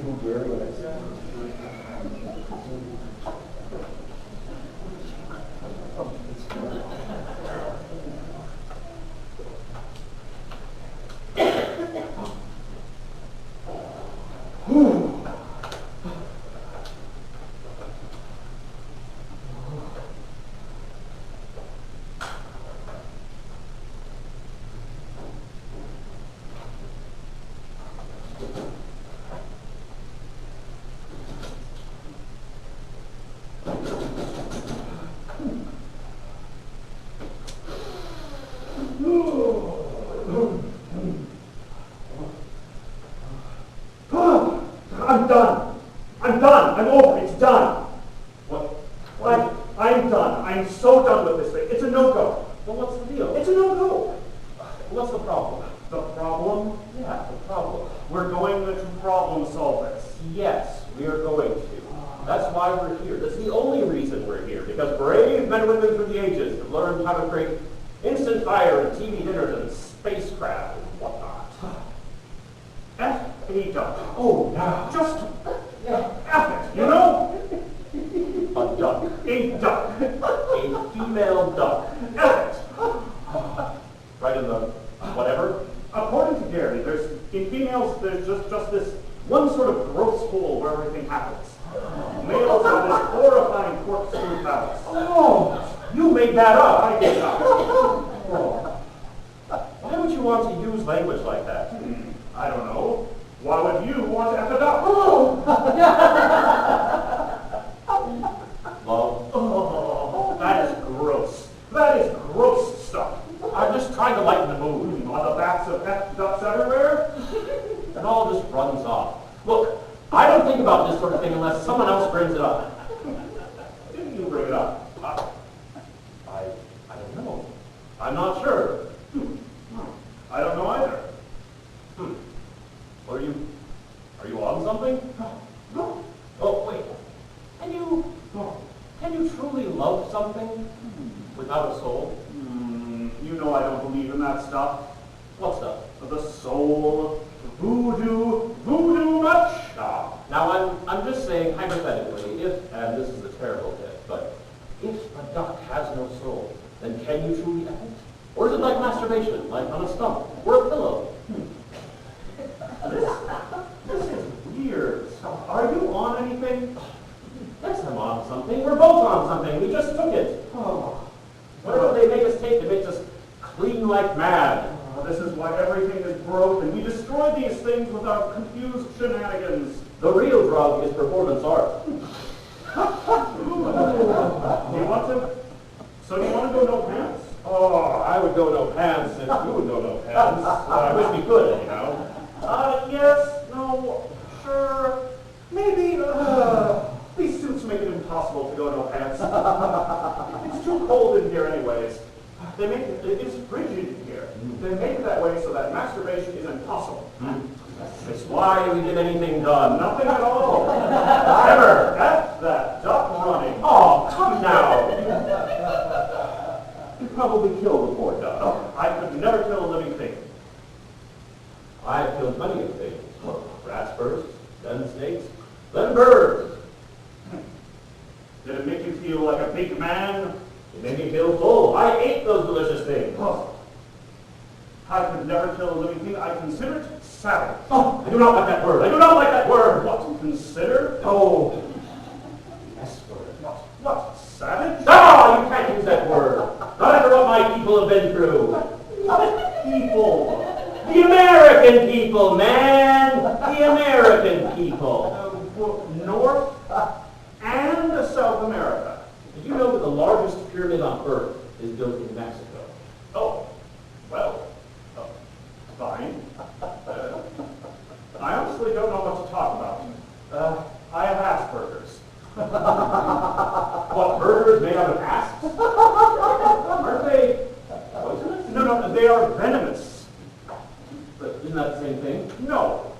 too, Gary. I'm done. I'm done. I'm over. It's done. I'm done. I'm so done with this thing. It's a no-go. Well, what's the deal? It's a no-go. What's the problem? The problem? Yeah, the problem. We're going to problem solve this. Yes, we are going to. That's why we're here. That's the only reason we're here, because brave men and women through the ages have learned how to create instant fire and TV dinners and spacecraft and whatnot. F-A-duck. Oh, now. Just F it, you know? A duck. A duck. A female duck. F it. Right in the whatever. According to Gary, in females, there's just this one sort of gross hole where everything happens. Males have this horrifying corkscrew phallus. Oh, you made that up. I did not. Oh. Why would you want to use language like that? I don't know. Why would you want to F it up? Love. Oh, that is gross. That is gross stuff. I'm just trying to lighten the mood. On the backs of pet ducks everywhere? And all this runs off. Look, I don't think about this sort of thing unless someone else brings it up. Didn't you bring it up? I don't know. I'm not sure. I don't know either. Are you on something? No. Oh, wait. Can you truly love something without a soul? You know I don't believe in that stuff. What stuff? The soul, voodoo much. Now I'm just saying hypothetically, if, and this is a terrible tip, but if a duck has no soul, then can you truly F it? Or is it like masturbation, like on a stump or a pillow? This is weird. Are you on anything? Yes, I'm on something. We're both on something. We just took it. Oh. Whatever they make us take, they make us clean like mad. This is why everything is broken. We destroy these things with our confused shenanigans. The real drug is performance art. Do you want to? So do you want to go no pants? Oh, I would go no pants if you would go no pants. I wish we could, anyhow. Yes, no, sure, maybe. These suits make it impossible to go no pants. It's too cold in here anyways. It's frigid in here. They make it that way so that masturbation is impossible. That's why we did anything done. Nothing at all. Ever. F that duck running. Oh, come now. You probably killed the poor duck. I could never kill a living thing. I've killed plenty of things. Rats first, then snakes, then birds. Did it make you feel like a big man? It made me feel full. I ate those delicious things. Oh. I could never kill a living thing. I consider it savage. Oh, I do not like that word. I do not like that word. What? Consider? Oh. Yes, word. What? Savage? Ah, you can't use that word. Not after what my people have been through. What people? The American people, man. The American people. North and South America. Did you know that the largest pyramid on Earth is built in Mexico? Oh, well, fine. I honestly don't know what to talk about. I have Asperger's. What, burgers made out of asps? Aren't they poisonous? No, they are venomous. But isn't that the same thing? No,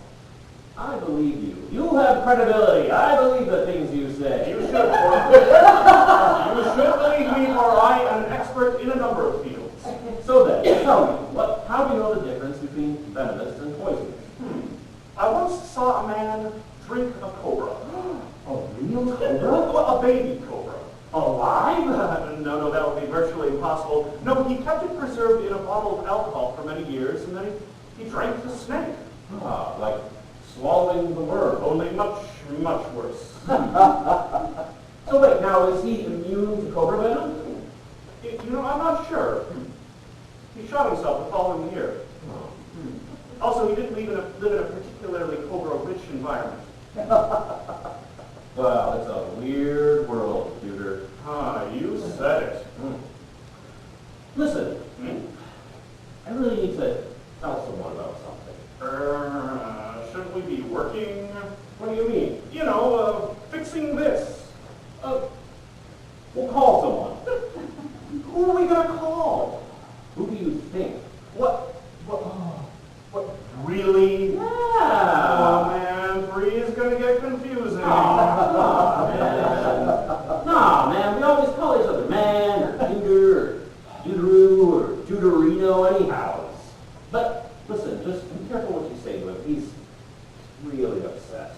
I believe you. You have credibility. I believe the things you say. you should. You should believe me, for I am an expert in a number of fields. So then, tell me, how do you know the difference between venomous and poisonous? I once saw a man drink a cobra. A real cobra? A baby cobra. Alive? No, that would be virtually impossible. No, he kept it preserved in a bottle of alcohol for many years, and then he drank the snake. Ah, like swallowing the worm. Only much, much worse. So wait, now is he immune to cobra venom? I'm not sure. He shot himself the following year. Oh. Also, he didn't live in a particularly cobra-rich environment. Well, it's a weird world, Tudor. Ah, you said it. Listen, I really need to tell someone about something. Shouldn't we be working? What do you mean? Fixing this. We'll call someone. Who are we gonna call? Who do you think? What, really? Yeah. Oh man, 3 is gonna get confusing. Nah, man, we always call each other man, or Tudor, or Tudoru, or Tudorino, anyhow. But listen, just be careful what you say to him. He's really upset.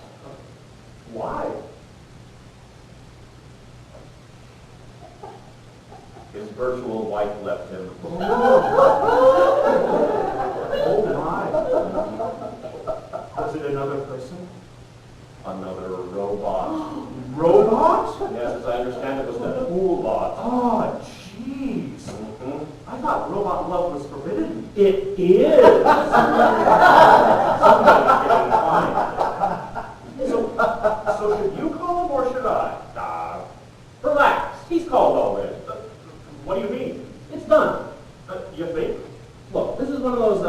Why? His virtual wife left him. Oh my. Was it another person? Another robot. Robot? Yes, as I understand it, was the Poolbot. Oh, jeez. I thought robot love was forbidden. It is! Somebody's getting fined. So should you call him or should I? Relax. He's called already. What do you mean? It's done. You think? Look, this is one of those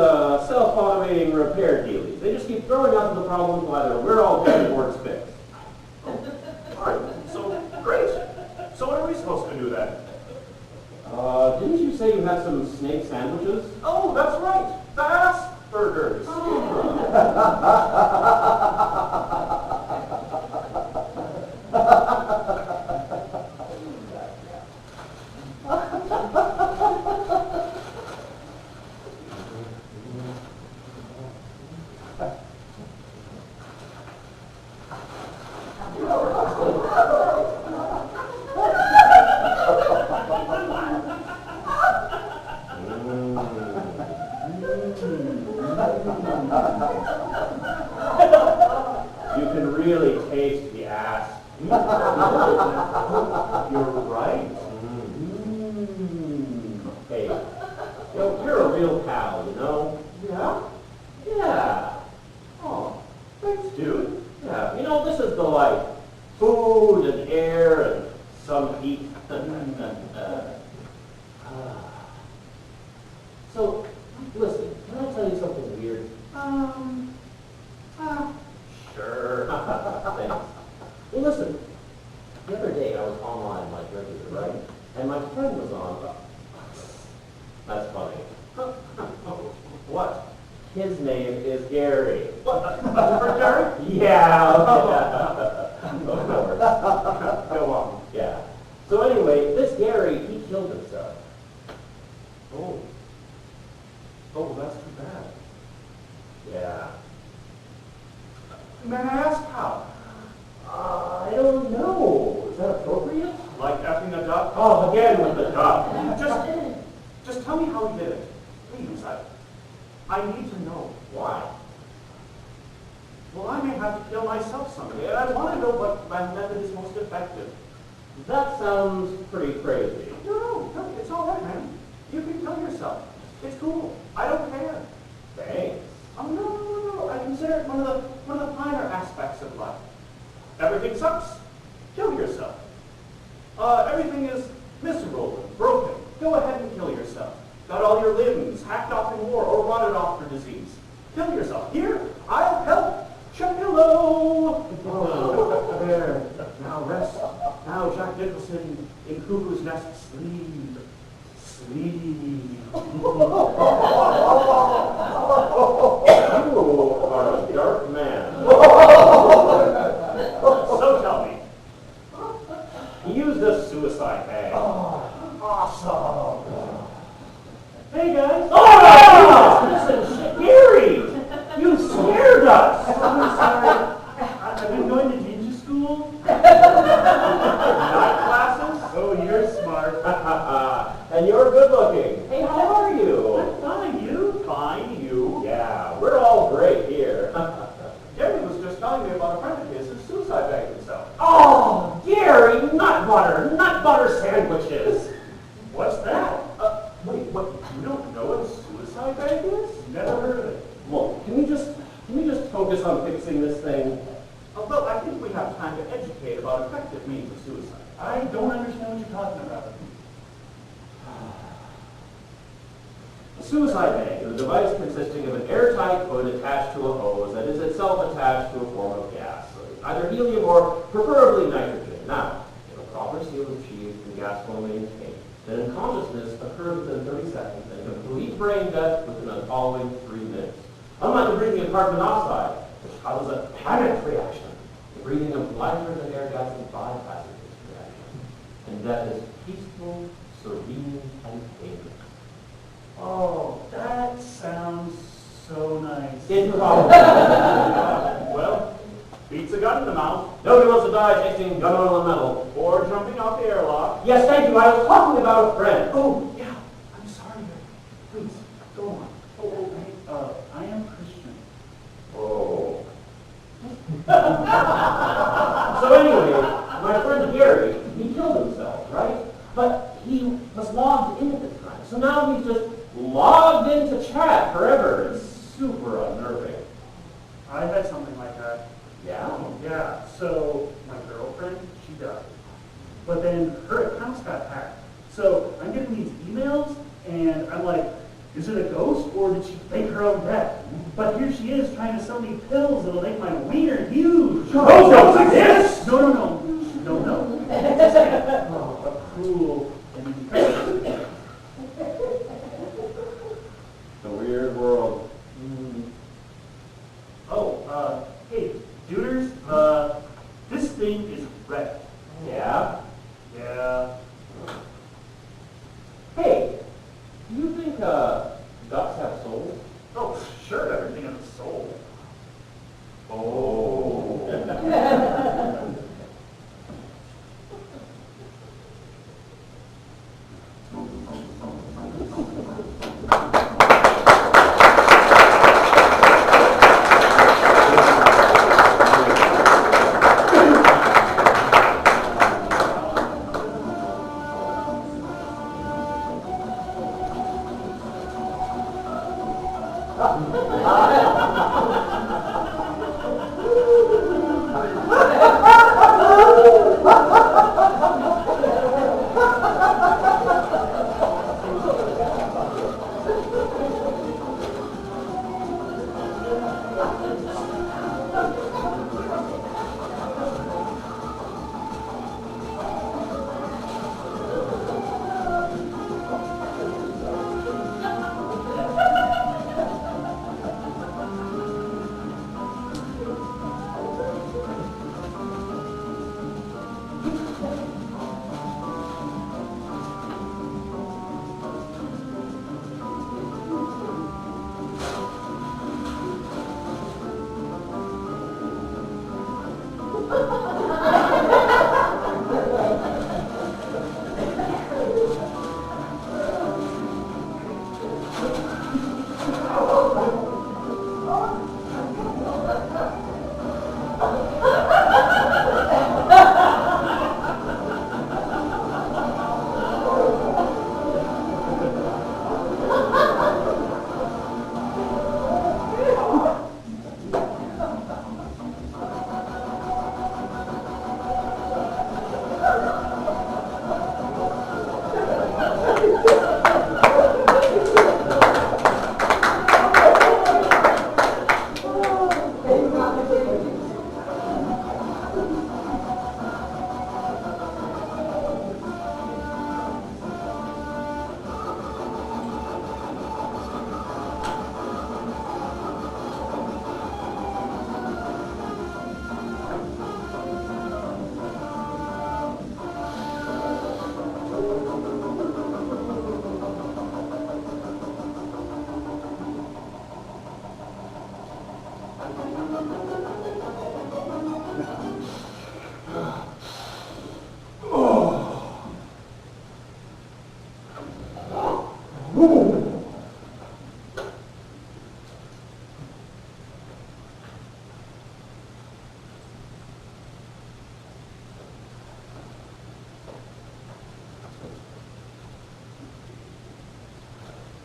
self-automating repair dealies. They just keep throwing out the problems while we're all getting works fixed. All right. So great. So what are we supposed to do then? Didn't you say you had some snake sandwiches? Oh, that's right. The ass burgers. You can really taste the ass. You're right. Hey, you're a real pal, you know? Yeah? Yeah. Oh, thanks, dude. Yeah, this is the food and air and some heat. So, listen, can I tell you something weird? Sure. Thanks. Well, listen, the other day I was online like regular, right? And my friend was on. That's funny. What? His name is Gary. What? For Gary? Yeah. Of course. Go on. Yeah. So anyway, this Gary, he killed himself. Oh, that's too bad. Yeah. May I ask how? I don't know. Is that appropriate? Like effing a duck? Oh, again with the duck. Just tell me how he did it. Please, I need to know. Why? Well, I may have to kill myself someday, and I want to know what method is most effective. That sounds pretty crazy. No, it's all right, man. You can kill yourself. It's cool. I don't care. Thanks. Oh, no. I consider it one of the finer aspects of life. Everything sucks. Kill yourself. Everything is miserable and broken. Go ahead and kill yourself. Got all your limbs hacked off in war or rotted off for disease. Kill yourself. Here, I'll help. Chuck-a-low. There. Now rest. Now Jack Nicholson in Cuckoo's Nest. Sleep. You are a dark man. So tell me. He used a suicide bag. Awesome. Hey guys. Oh! Listen, Gary! You scared us! I'm sorry. I focus on fixing this thing? Although I think we have time to educate about effective means of suicide. I don't understand what you're talking about. A suicide tank is a device consisting of an airtight hood attached to a hose that is itself attached to a form of gas, either helium or preferably nitrogen. Now, if a proper seal is achieved and gas flow maintained, then unconsciousness occurs within 30 seconds and complete brain death within the following 3 minutes. Unlike the breathing of carbon monoxide, which causes a panic reaction, the breathing of lighter than air gases bypasses this reaction, and death is peaceful, serene, and painless. Oh, that sounds so nice. Improbable. Well, beats a gun in the mouth, Nobody wants to die tasting gun oil and metal. or jumping off the airlock. Yes, thank you. I was talking about a friend. Oh, yeah. I'm sorry, Rick. Please, go on. Oh, hey, I am Christian. Oh. So anyway, my friend Gary, he killed himself, right? But he was logged in at the time. So now he's just logged into chat forever. It's super unnerving. I had something like that. Yeah? Yeah, so my girlfriend, she died. But then her accounts got hacked. So I'm getting these emails, and I'm like, is it a ghost, or did she fake her own death? But here she is trying to sell me pills that'll make my wiener huge. Those don't exist! No. Oh, a cruel and incredible. It's a weird world. Oh, hey, Duders, this thing is wrecked. Yeah? Yeah. Hey, do you think ducks have souls? Oh, sure, everything has a soul. Oh.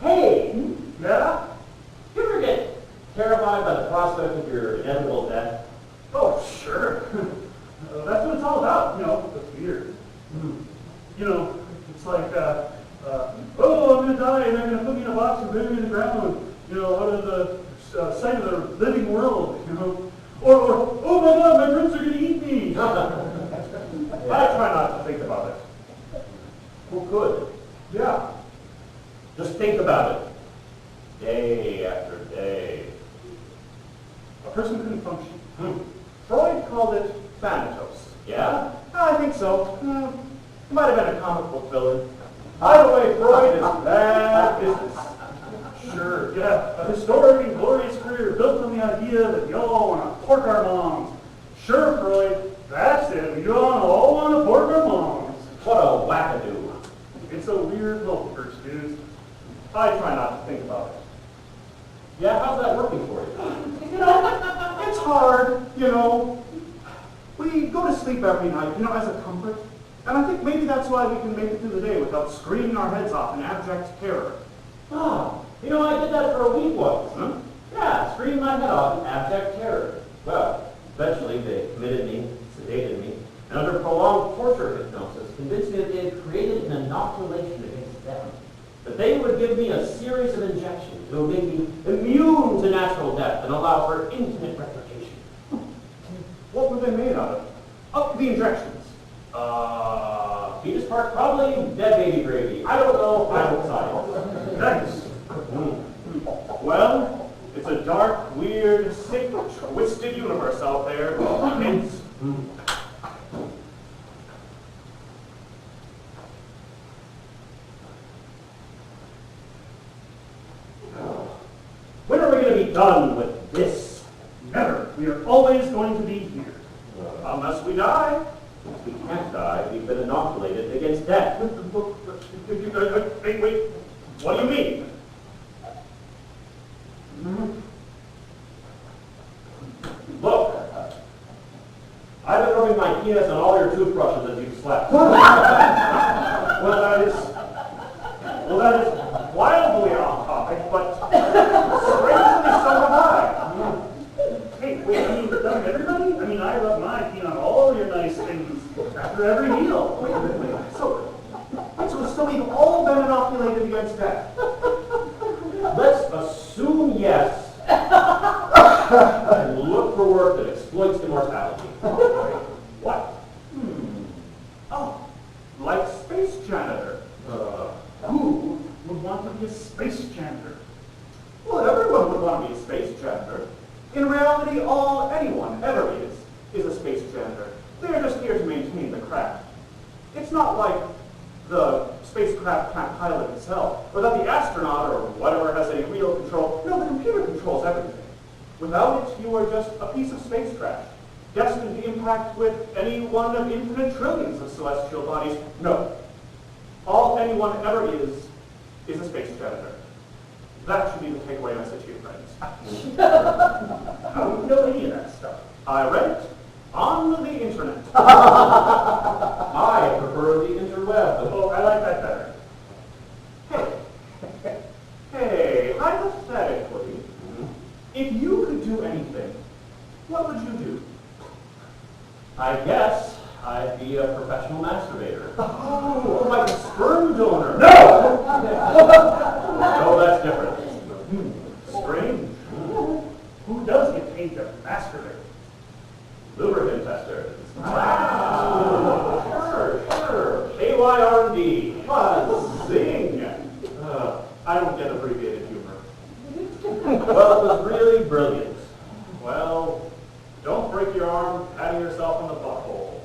Hey, Yeah? you ever get Terrified by the prospect of your inevitable death? Oh, sure. That's what it's all about, the fear. It's like, oh, I'm going to die and they're going to put me in a box and bury me in the ground, out of the sight of the living world, Or, oh my God, my roots are going to eat me. I try not to think about it. Well, good. Yeah. Just think about it. Day after day. A person couldn't function. Freud called it thanatos. Yeah? I think so. It might have been a comic book villain. Either way, Freud is bad business. Sure, yeah, a historic and glorious career built on the idea that we all want to pork our moms. Sure, Freud, that's it. We all want to pork our moms. What a wackadoo. It's a weird multiverse, dude. I try not to think about it. Yeah, how's that working for you? It's hard, We go to sleep every night, as a comfort. And I think maybe that's why we can make it through the day without screaming our heads off in abject terror. Ah, I did that for a week once. Yeah, screamed my head off in abject terror. Well, eventually they committed me, sedated me, and under prolonged torture hypnosis, convinced me that they had created an inoculation against them. That they would give me a series of injections that would make me immune to natural death and allow for infinite replication. What were they made out of? Oh, the injections. Penis part, probably dead baby gravy. I don't know. I'm science. Nice. Well, it's a dark, weird, sick, twisted universe out there. It's... When are we going to be done with this? Never. We are always going to be here. Unless we die. We can't die. We've been inoculated against death. Wait. What do you mean? Look, I've been rubbing my penis on all your toothbrushes as you've slept. Well, that is wildly off topic, but strangely so have I. Hey, wait, doesn't everybody? I rub my feet on all your nice things after every meal. Wait. So we've all been inoculated against death. Let's assume yes. And look for work that exploits immortality. What? Oh, like space janitor. Who would want to be a space janitor? Well, everyone would want to be a space janitor. In reality, all anyone ever is a space janitor. They're just here to maintain the craft. It's not like the spacecraft can't pilot itself, or that the astronaut or whatever has any real control. No, the computer controls everything. Without it, you are just a piece of space trash, destined to impact with any one of infinite trillions of celestial bodies. No. All anyone ever is a space janitor. That should be the takeaway message here, friends. How do you know any of that stuff? I read it on the internet. I prefer the interweb. Oh, I like that better. Hey, hypothetically, if you could do anything, what would you do? I guess I'd be a professional masturbator. Oh, like a sperm donor. No! No, that's different. Strange. Who does get paid to masturbate? Lubricant tester. Sure. AYRD. Zing. I don't get abbreviated humor. Well, it was really brilliant. Well, don't break your arm patting yourself on the butthole.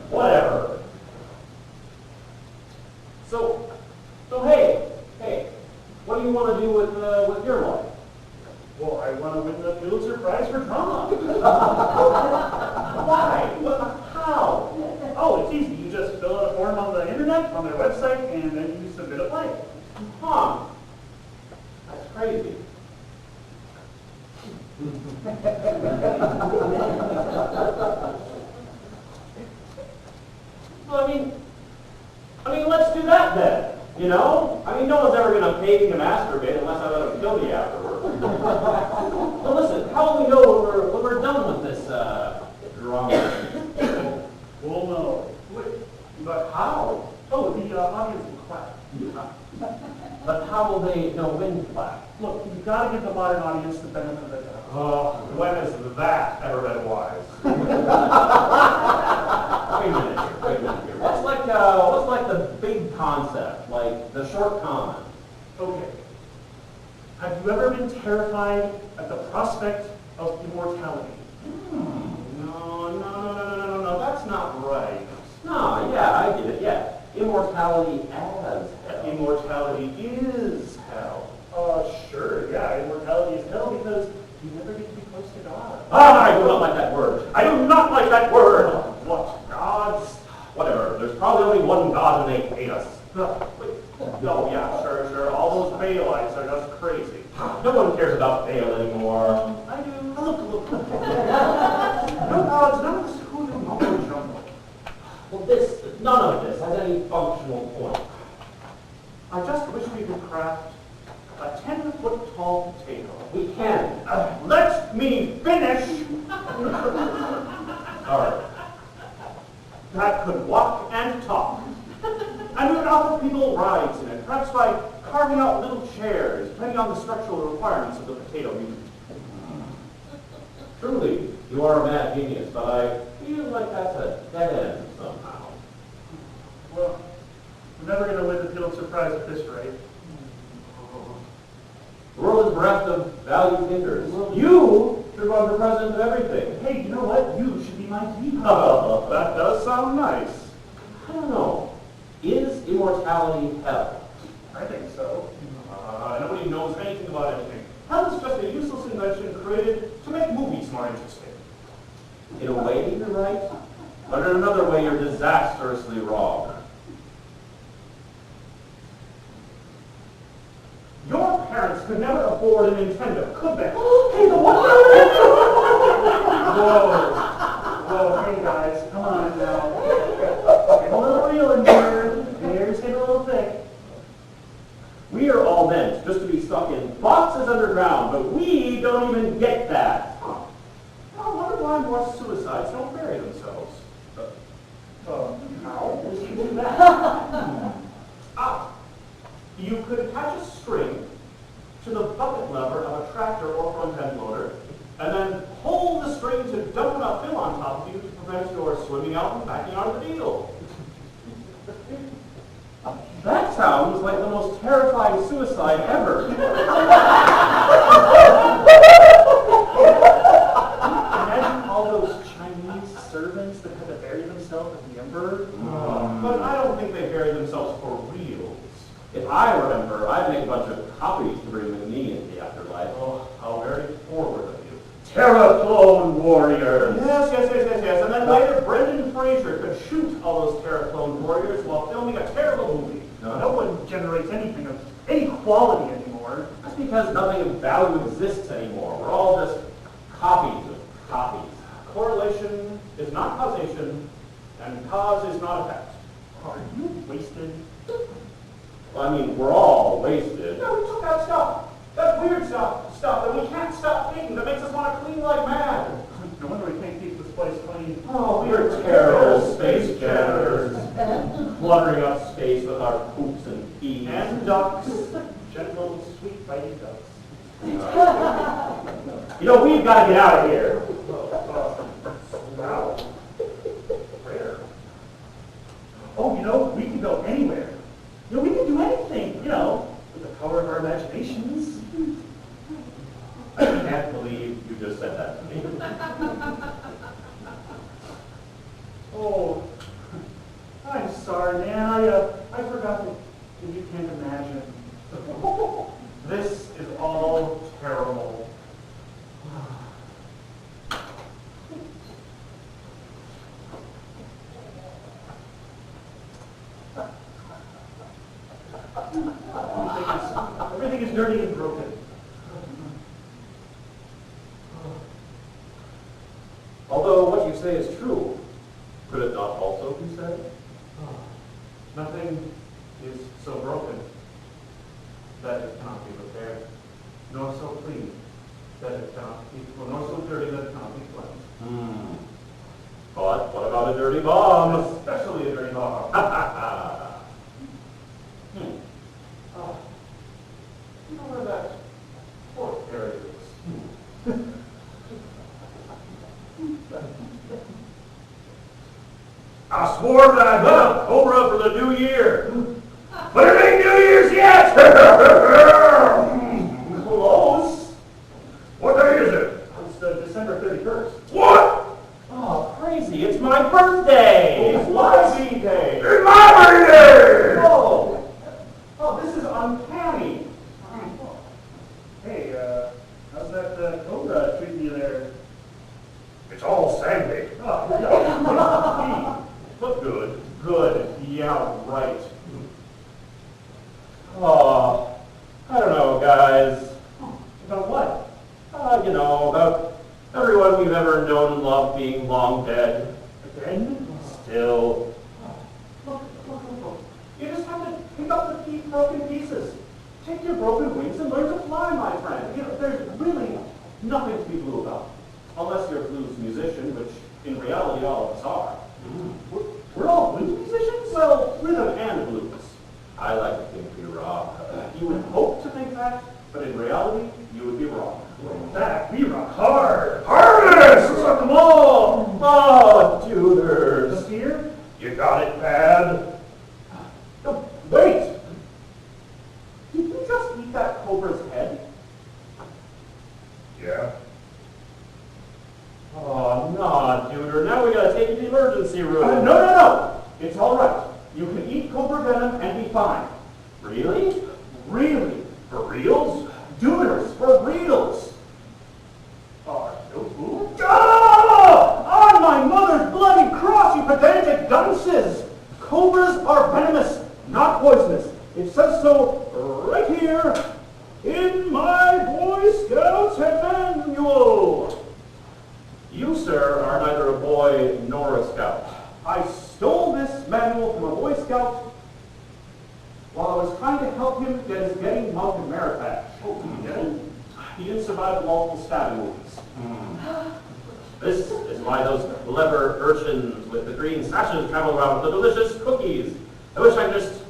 Whatever. So hey, what do you want to do with your life? Well, I want to win the Pulitzer Prize for drama. Why? How? Oh, it's easy. You just fill out a form on the internet, on their website, and then you submit a play. Huh. That's crazy. Well, I mean, let's do that then. No one's ever going to pay me to masturbate unless I let them kill me afterward. to give the modern audience the benefit of the doubt. Oh, when has that ever been wise? Wait a minute here. What's like the big concept, like the short comment? Okay. Have you ever been terrified at the prospect of immortality? No, that's not right. No, yeah, I get it, yeah. Immortality as hell. Immortality is hell. Sure, yeah, immortality is hell because you never get to be close to God. Ah, I do not like that word. I do not like that word. What? Gods? Whatever. There's probably only one God and they hate us. No, yeah, sure. All those Baalites are just crazy. No one cares about Baal anymore. I do. Look. No gods, none of this hoodoo mumbo jumbo. Well, none of this has any functional point. I just wish we could craft a 10-foot tall potato. We can. Let me finish! All right. That could walk and talk. And we would offer people rides in it, perhaps by carving out little chairs, depending on the structural requirements of the potato mutant. Truly, you are a mad genius, but I feel like that's a dead end somehow. Well, we're never going to win the Pulitzer Prize at this rate. The world is bereft of valued thinkers. You should run for president of everything. Hey, you know what? You should be my VP. That does sound nice. I don't know. Is immortality hell? I think so. Nobody knows anything about anything. Hell is just a useless invention created to make movies more interesting. In a way, you're right. But in another way, you're disastrously wrong. Your parents could never afford a Nintendo, could they? Hey, the one. Whoa, hey guys, come on now. Get a little real in here. Here's getting a little thick. We are all meant just to be stuck in boxes underground, but we don't even get that. I wonder why more suicides don't bury themselves. How would you do that? You could attach a string to the bucket lever of a tractor or front-end loader, and then hold the string to dump enough fill on top of you to prevent your swimming out and backing out of the deal. That sounds like the most terrifying suicide ever. Imagine all those Chinese servants that had to bury themselves with the emperor. But I don't think they bury themselves for reals. If I were emperor, I'd make a bunch of copies to bring with me into the afterlife. Oh, how very forward of you. Terraclone warriors! Yes. And then later, Brendan Fraser could shoot all those Terraclone warriors while filming a terrible movie. No one generates anything of any quality anymore. That's because nothing of value exists anymore. We're all just copies of copies. Correlation is not causation, and cause is not effect. Are you wasted? Well, I mean, we're all wasted. Yeah, we took that stuff. That weird stuff that we can't stop thinking that makes us want to clean like mad. No wonder we can't keep this place clean. Oh, we're terrible space janitors. Cluttering up space with our poops and peas. And ducks. Gentle, sweet, biting ducks. You know, we've got to get out of here. Wow. Rare. Oh, you know, we can go anywhere. You know, we can do anything, you know, with the power of our imaginations. I can't believe you just said that to me. Oh, I'm sorry, man. I forgot that you can't imagine. This is all terrible. Everything is dirty and broken. Although what you say is true, could it not also be said? Nothing is so broken that it cannot be repaired, nor so clean that it cannot be, nor so dirty that it cannot be cleansed. But what about a dirty bomb? Especially a dirty bomb. You know where that poor I swore that I'd get a Cobra for the new year. But it ain't New Year's yet! Close. What day is it? It's December 31st. What? Oh, crazy. It's my birthday. It's my B-Day. It's my birthday! Oh, this is uncanny. Hey, how's that Cobra treating you there? It's all sandy. Oh, yeah. But good. Yeah, right. Oh, I don't know, guys. About what? About everyone we've ever known and loved being long dead. Again? Still. Look. You just have to pick up the broken pieces. Take your broken wings and learn to fly, my friend. There's really nothing to be blue about. Unless you're a blues musician, which in reality all of us are. We're all blues musicians? Well, rhythm and blues. I like to think we rock. You would hope to think that, but in reality, you would be wrong. In fact, we rock hard. Hardest! Suck them all! Oh, Tudors. Just here? You got it bad. No, wait! Did you just eat that Cobra's head? Yeah. Oh, no, Tudor. Now we gotta take you to the emergency room. No. It's all right. You can eat Cobra venom and be fine. Really? Really? For reals? Doers, for reals. No fool? Ah! On my mother's bloody cross, you pedantic dunces! Cobras are venomous, not poisonous. It says so right here in my Boy Scouts manual. You, sir, are neither a boy nor a scout. I stole this manual from a Boy Scout while I was trying to help him get his getting mugged Maritash. Oh, you did? He didn't survive multiple stabbing wounds. This is why those clever urchins with the green sashes travel around with the delicious cookies. I wish I could just,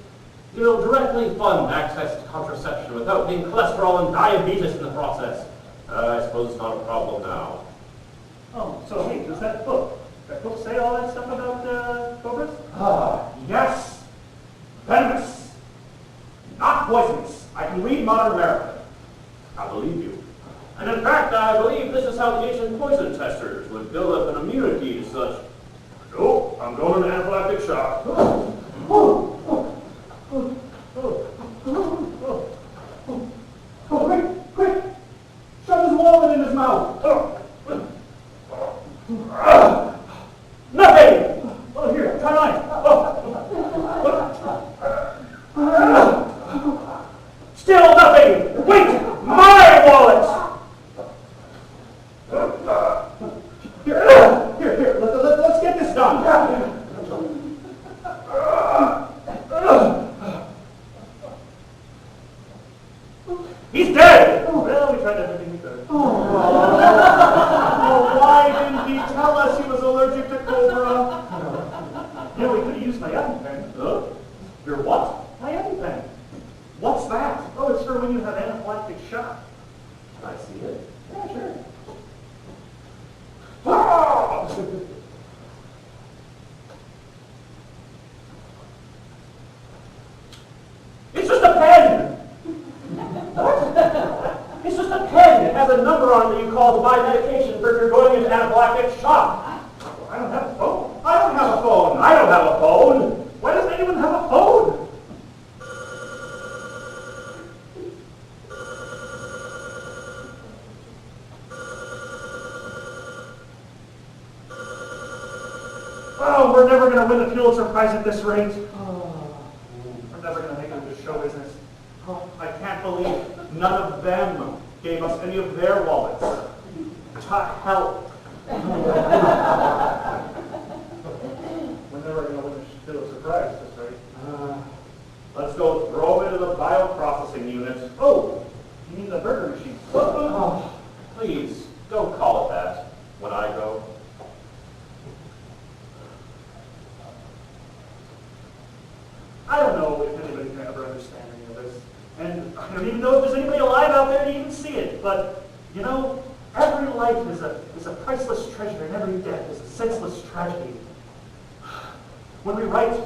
directly fund access to contraception without being cholesterol and diabetes in the process. I suppose it's not a problem now. Oh, so hey, does that book say all that stuff about Cobras? Yes. Venomous. Not poisonous. I can read Modern America. I believe you. And in fact, I believe this is how the ancient poison testers would build up an immunity to such. Nope, I'm going into anaphylactic shock. Quick! Shove his wallet in his mouth. Nothing! Oh, here, try mine. Still nothing! Wait! My wallet! Here, let's get this done. He's dead! Well, we tried everything we could. Why didn't he tell us he was allergic to Cobra? Yeah, we could have used my EpiPen. Your what? My EpiPen. What's that? Oh, it's for when you have anaphylactic shock. Can I see it? Yeah, sure. It's just a pen! What? It's just a pen. It has a number on it that you call to buy medication for if you're going into anaphylactic shock. Well, I don't have a phone. I don't have a phone. I don't have a phone. Why doesn't anyone have a phone? Oh, we're never going to win the Pulitzer Prize at this rate. We're never going to make it into show business. I can't believe none of them gave us any of their wallets. To help. We're never going to win the Pulitzer Prize at this rate. Let's go throw them into the bioprocessing unit. Oh, you mean the burger machine? Oh, please, don't call it that when I go. I don't know if anybody can ever understand any of this. And I don't even know if there's anybody alive out there to even see it. But, every life is a priceless treasure and every death is a senseless tragedy. When we write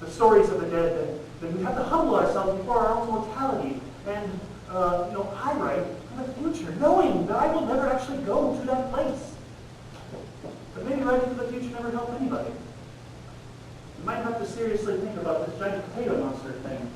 the stories of the dead, then we have to humble ourselves before our own mortality. And, I write for the future, knowing that I will never actually go to that place. But maybe writing for the future never helped anybody. You might have to seriously think about this giant potato monster thing.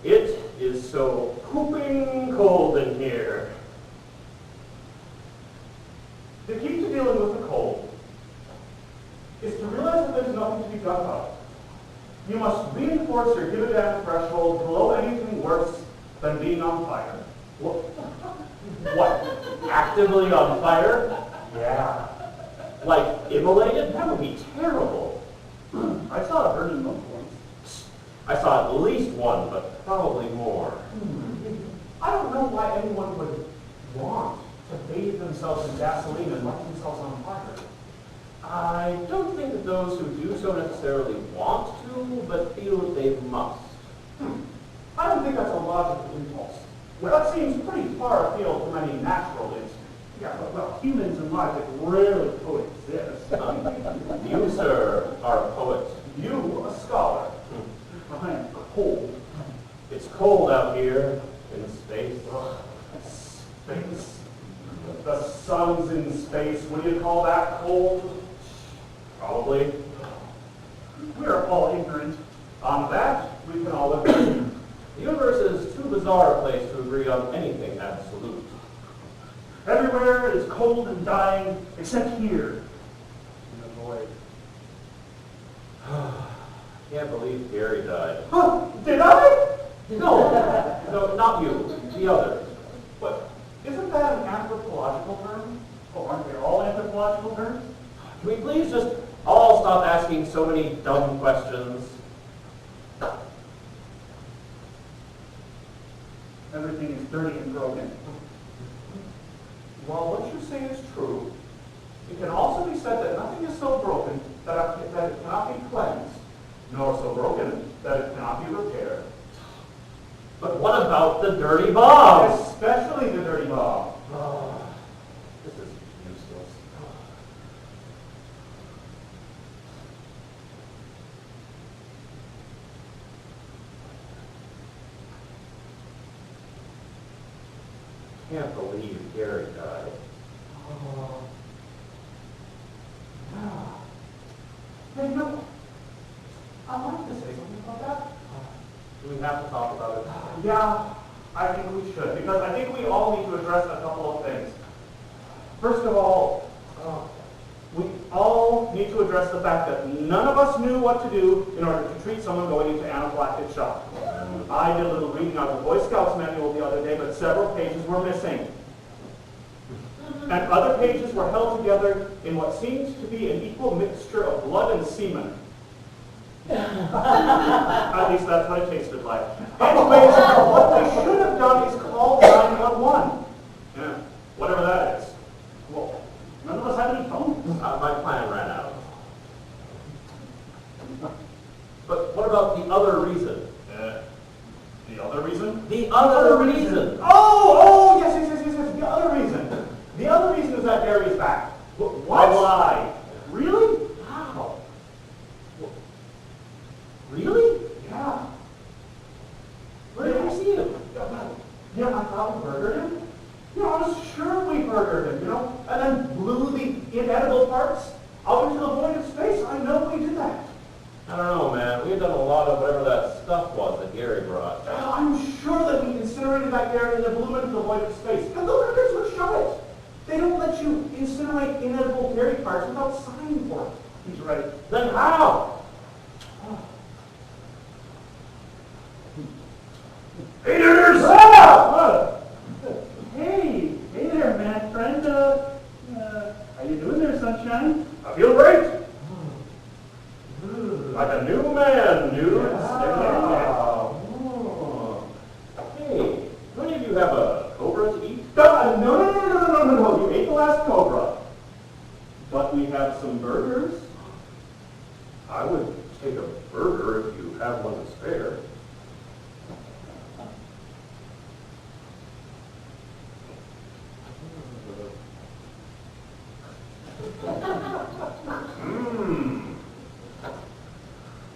It is so pooping cold in here. The key to dealing with the cold is to realize that there's nothing to be done about it. You must reinforce your give-a-damn threshold below anything worse than being on fire. What? Actively on fire? Yeah. Like immolated? That would be terrible. I saw a burning monk once. I saw at least one, but probably more. I don't know why anyone would want to bathe themselves in gasoline and light themselves on fire. I don't think that those who do so necessarily want to, but feel that they must. I don't think that's a logical impulse. That seems pretty far afield from any natural instinct. Yeah, well, humans and logic rarely coexist. You, sir, are a poet. You, a scholar. I am cold. It's cold out here in space. Space. The sun's in space. Would you call that cold? Probably. We are all ignorant. On that, we can all agree. The universe is too bizarre a place to agree on anything absolute. Everywhere is cold and dying, except here, in the void. Can't believe Gary died. Huh? Did I? No, not you. The other. What? Isn't that an anthropological term? Oh, aren't they all anthropological terms? Can we please just all stop asking so many dumb questions? Everything is dirty and broken. Well, what you say is true. It can also be said that nothing is so broken that it cannot be cleansed, nor so broken that it cannot be repaired. But what about the dirty bomb? Especially the dirty bomb. Oh, this is useless. Can't believe Gary died. Oh. Yeah. Hey, you know, I'd like to say something about that. Do we have to talk about it? Yeah, I think we should, because I think we all need to address a couple of things. First of all, we all need to address the fact that none of us knew what to do in order to treat someone going into anaphylactic shock. I did a little reading out of the Boy Scouts manual the other day, but several pages were missing. And other pages were held together in what seemed to be an equal mixture of blood and semen. At least that's what it tasted like. Anyways, what they should have done is call 911. Yeah, whatever that is. Well, none of us have any phones. My plan ran out. But what about the other reason? The other reason? The other reason! Oh, yes, the other reason. The other reason is that Gary is back. What? Why? Really? How? Really? Yeah. Where did you see him? Yeah, I thought we murdered him. You know, I was sure we murdered him, you know, and then blew the inedible parts out into the void of space. I know we did that. I don't know, man. We had done a lot of whatever that stuff was that Gary brought. I'm sure that we incinerated that Gary and then blew it into the void of space. And the records would show it. They don't let you incinerate inedible dairy parts without signing for it. He's right. Then how? Hey, dudes! Hey there, man, friend. How you doing there, sunshine? I feel great. Like a new man, dude. Yeah. Hey, do any of you have a cobra to eat? No. You ate the last cobra. But we have some burgers. I would take a burger if you have one to spare. Mmm.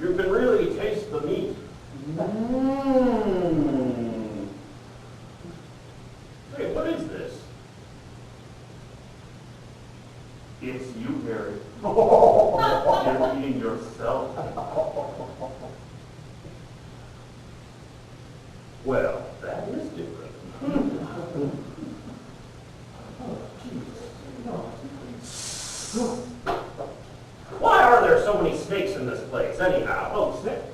You can really taste the meat. Mmm. Hey, what is this? It's you, Gary. You're eating yourself. Well, that is different. Why are there so many snakes in this place, anyhow?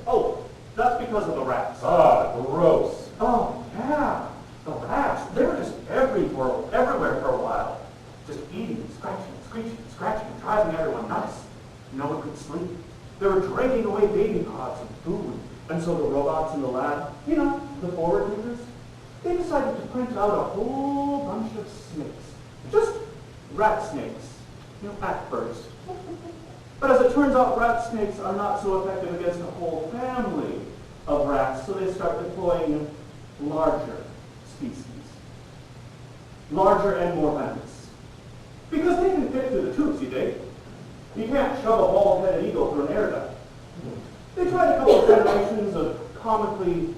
Oh, that's because of the rats. Ah, gross. Oh, yeah. The rats, they were just everywhere for a while. Just eating, scratching, screeching, scratching, driving everyone nuts. No one could sleep. They were dragging away baby pods and food. And so the robots in the lab, you know, the forward thinkers, they decided to print out a whole bunch of snakes. Just rat snakes. You know, at first. But as it turns out, rat snakes are not so effective against a whole family of rats, so they start deploying larger species. Larger and more venomous. Because they can fit through the tubes, you dig? You can't shove a bald-headed eagle through an air duct. They tried a couple of generations of comically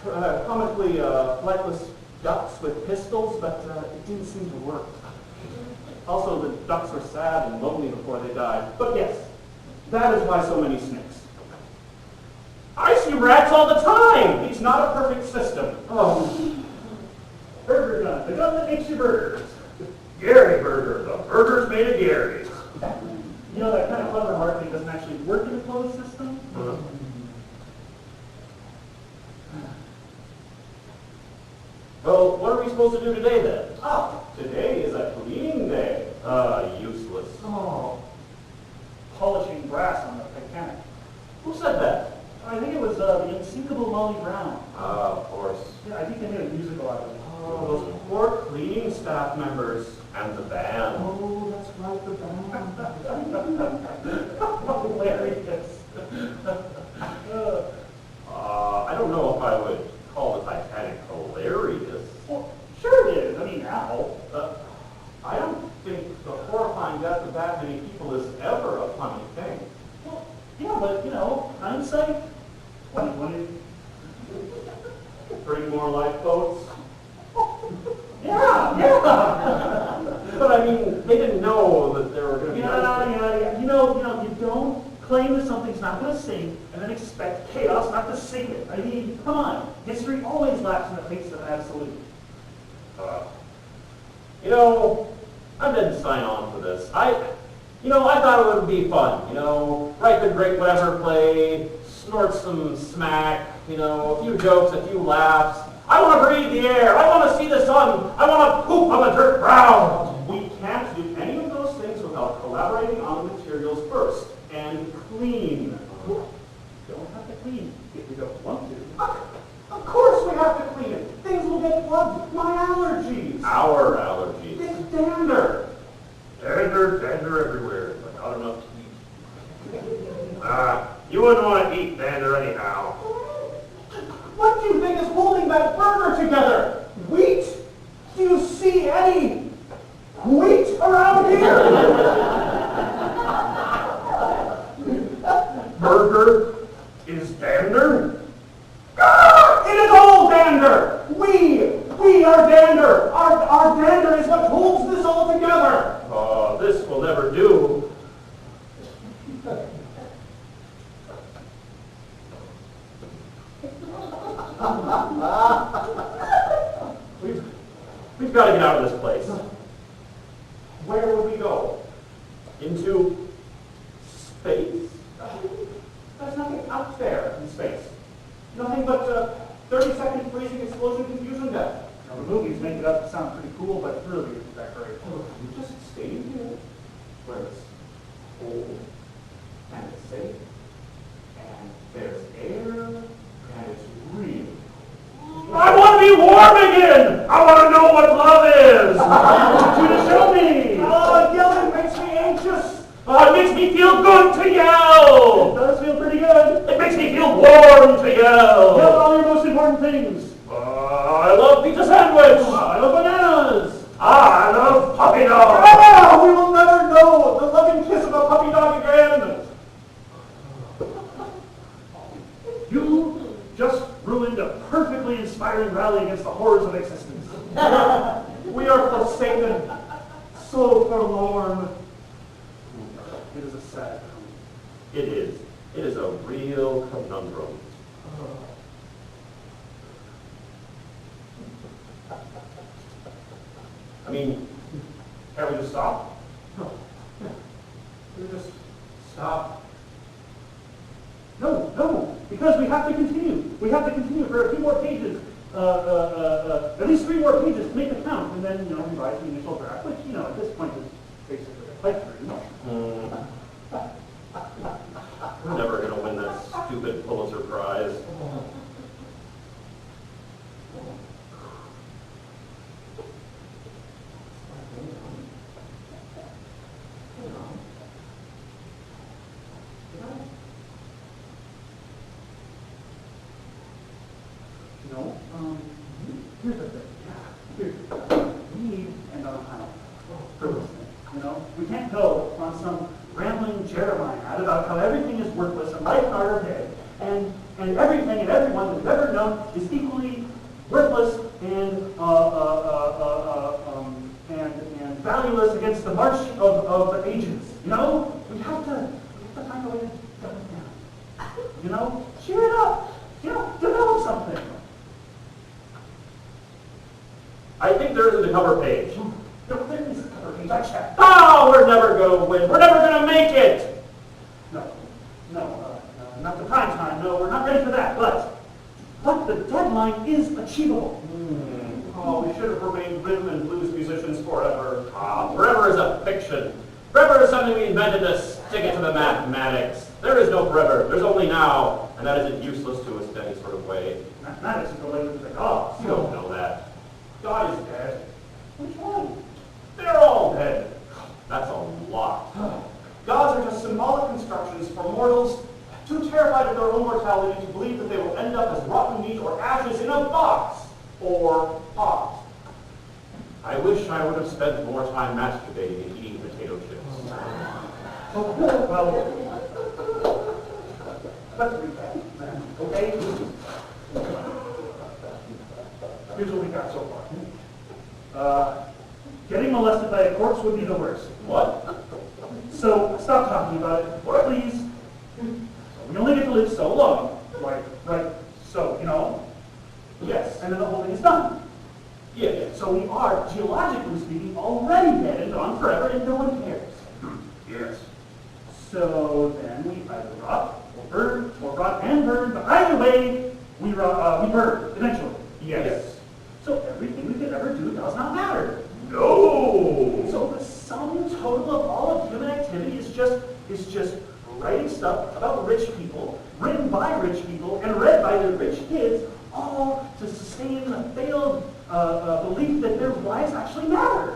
flightless ducks with pistols, but it didn't seem to work. Also, the ducks were sad and lonely before they died. But yes, that is why so many snakes. I see rats all the time! It's not a perfect system. Oh. Burger gun, the gun that makes you burgers. Gary Burger, the burgers made of Gary's. You know, that kind of clever marketing doesn't actually work in a closed system. Well, what are we supposed to do today then? Ah, today is a cleaning day. Useless. Oh. Polishing brass on the Titanic. Who said that? I think it was the unsinkable Molly Brown. Of course. Yeah, I think they made a a musical out of it. Oh, those poor cleaning staff members. And the band. Oh, that's right, the band. Hilarious. I don't know if I would call the Titanic hilarious. Well, sure it is. I mean, now. I don't think the horrifying death of that many people is ever a funny thing. Well, yeah, but, hindsight, 2020. Bring more lifeboats. Yeah. But I mean, they didn't know that there were going to be Yeah. You don't claim that something's not going to sink and then expect chaos not to sink it. I mean, come on. History always laughs in the face of an absolute. I didn't sign on for this. I thought it would be fun. Write the great whatever play, snort some smack, a few jokes, a few laughs. I want to breathe the air. I want to see the sun. I want to poop on the dirt ground. We can't do any of those things without collaborating on the materials first. And clean. You don't have to clean if you don't want to. Of course we have to clean it. Things will get plugged. My allergies. Our allergies. It's dander. Dander everywhere, but not enough to eat. You wouldn't want to eat dander anyhow. What do you think is holding that burger together? Wheat? Do you see any wheat around here? Burger is dander? It is all dander. We are dander. Our dander is what holds this all together. This will never do. We've got to get out of this place. Where will we go? Into space. There's nothing out there in space. Nothing but 30-second freezing explosion confusion death. Now, the movies make it up to sound pretty cool, but it really isn't that great. You just stay here where it's cold and it's safe and there's air and it's real. I want to be warm again! I want to know what love is! I want you to show me! Yelling makes me anxious. It makes me feel good to yell! It does feel pretty good. It makes me feel warm to Yell yell! all your most important things. I love pizza sandwich! I love bananas. I love puppy dog! Ah, we will never know the loving kiss of a puppy dog again. You just ruined a perfectly inspiring rally against the horrors of existence. We are forsaken, so forlorn. It is a sad It is. It is a real conundrum. I mean, can't we just stop? No. We just stop. No, because we have to continue. We have to continue for a few more pages. At least 3 more pages to make it count, and then, revise the initial draft, which, at this point is basically a pipe dream. We're never going to win that stupid Pulitzer Prize. Here's the thing. Here's the thing. We need another panel for listening. We can't go on some rambling Jeremiah ad about how everything is worthless and life are dead, and everything and everyone that we've ever known is equally worthless and valueless against the march of the ages. We have to find a way to dumb it down. Cheer it up. Develop something. I think there is a cover page. No, there is a cover page. I checked. Oh, we're never going to win. We're never going to make it. No, not the prime time. No, we're not ready for that. But the deadline is achievable. Oh, we should have remained rhythm and blues musicians forever. Forever is a fiction. Forever is something we invented to stick it to the mathematics. There is no forever. There's only now, and that isn't useless to us in any sort of way. mathematics is related to the gods. You don't know that. God is dead. Which one? They're all dead. That's a lot. Gods are just symbolic constructions for mortals too terrified of their own mortality to believe that they will end up as rotten meat or ashes in a box or pot. I wish I would have spent more time masturbating and eating potato chips. Well, let's recap then, okay? Here's what we got so far. Getting molested by a corpse would be the worst. What? So stop talking about it, please. We only get to live so long. Right, so, you know. Yes. And then the whole thing is done. Yes. So we are, geologically speaking, already dead and gone forever, and no one cares. Yes. So then we either rot, or burn, or rot and burn, but either way, we burn, eventually. Yes. So everything we could ever do does not matter. No. So the sum total of all of human activity is just writing stuff about rich people, written by rich people, and read by their rich kids, all to sustain the failed belief that their lives actually matter.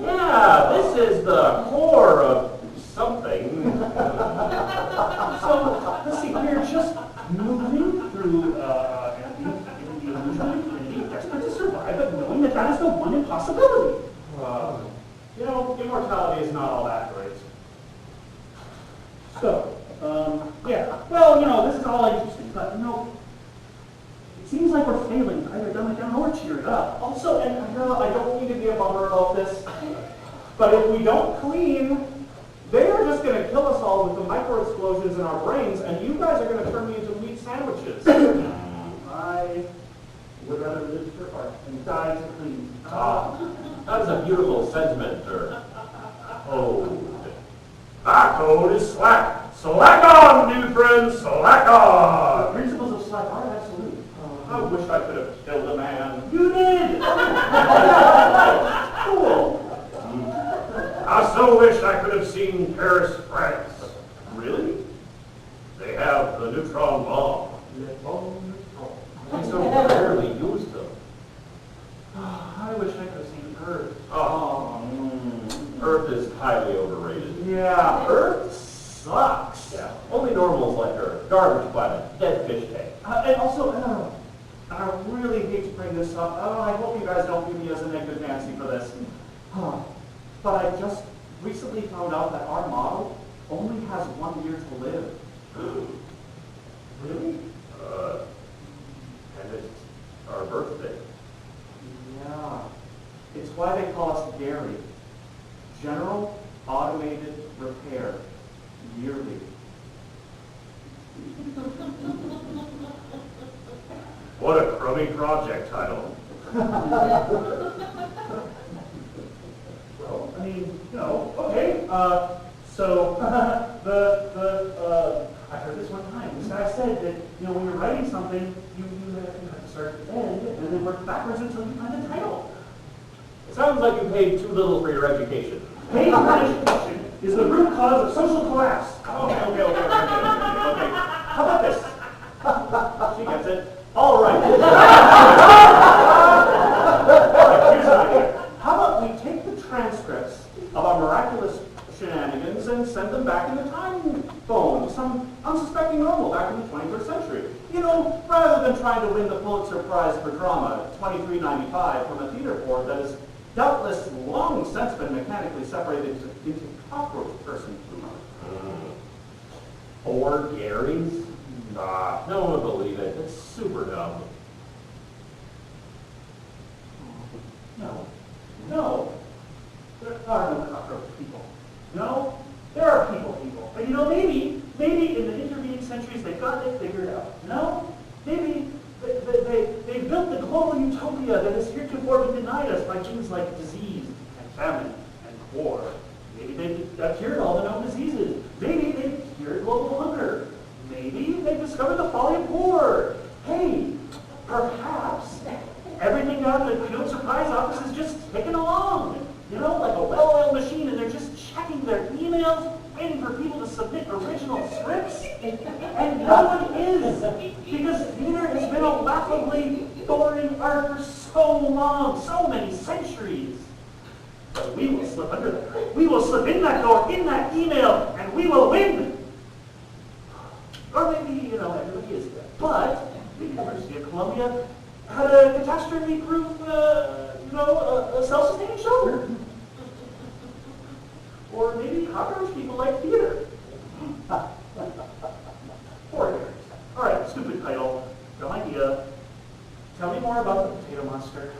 Yeah, this is the core of something. So let's see, we're just moving through in the illusion of infinity, desperate to survive, but knowing that that is the one impossibility. You know, immortality is not all that great. So, yeah, well, you know, this is all interesting, but, you know, it seems like we're failing either dumb it down or cheer it up. Also, and I don't mean to be a bummer about this, but if we don't clean, they are just going to kill us all with the micro explosions in our brains, and you guys are going to turn me into meat sandwiches. I would rather live for art than die to clean. That is a beautiful sentiment, or code. Our code is slack. Slack on, new friends, slack on. Principles of slack are absolute. I wish I could have killed a man. You did! Cool. I so wish I could have seen Paris, France. Really? They have the neutron bomb. They so rarely use them. I wish I could have seen Earth. Earth is highly overrated. Yeah, Earth sucks. Yeah, only normals like Earth. Garbage planet, dead fish tank. And also, I really hate to bring this up. I hope you guys don't view me as a negative Nancy for this. But I just recently found out that our model only has 1 year to live. Really? And it's our birthday. Yeah. It's why they call us Gary. General Automated Repair. Yearly. What a crummy project title. Well, I mean, you know, okay, so, I heard this one time, this guy said that, you know, when you're writing something, you have to start at the end, and then work backwards until you find the title. It sounds like you paid too little for your education. Paid for education is the root cause of social collapse. Okay. How about this? She gets it. All right. Here's an idea. How about we take the transcripts of our miraculous shenanigans and send them back in the time phone to some unsuspecting normal back in the 21st century? You know, rather than trying to win the Pulitzer Prize for Drama, $23.95 from a theater board that has doubtless long since been mechanically separated into cockroach person humor. 4 Garys? Nah, no one would believe it. It's super dumb. No. There are no cockroach people. No, there are people. But you know, maybe in the intervening centuries they got it figured out. No, maybe they built the global utopia that has heretofore been denied us by things like disease and famine and war. Maybe they cured all the known diseases. Maybe they cured global hunger. Maybe they discovered the folly of war. Hey, perhaps everything down at the Pulitzer Prize office is just ticking along. You know, like a well-oiled machine, and they're just checking their emails paying for people to submit original scripts? And no one is, because theater has been a laughably boring art for so long, so many centuries. But we will slip under there. We will slip in that door, in that email, and we will win. Or maybe, everybody is dead. But the University of Columbia had a catastrophe-proof, a self-sustaining show. Or maybe cockroach people like theater. Poor Harry. All right, stupid title. No idea. Tell me more about the Potato Monster.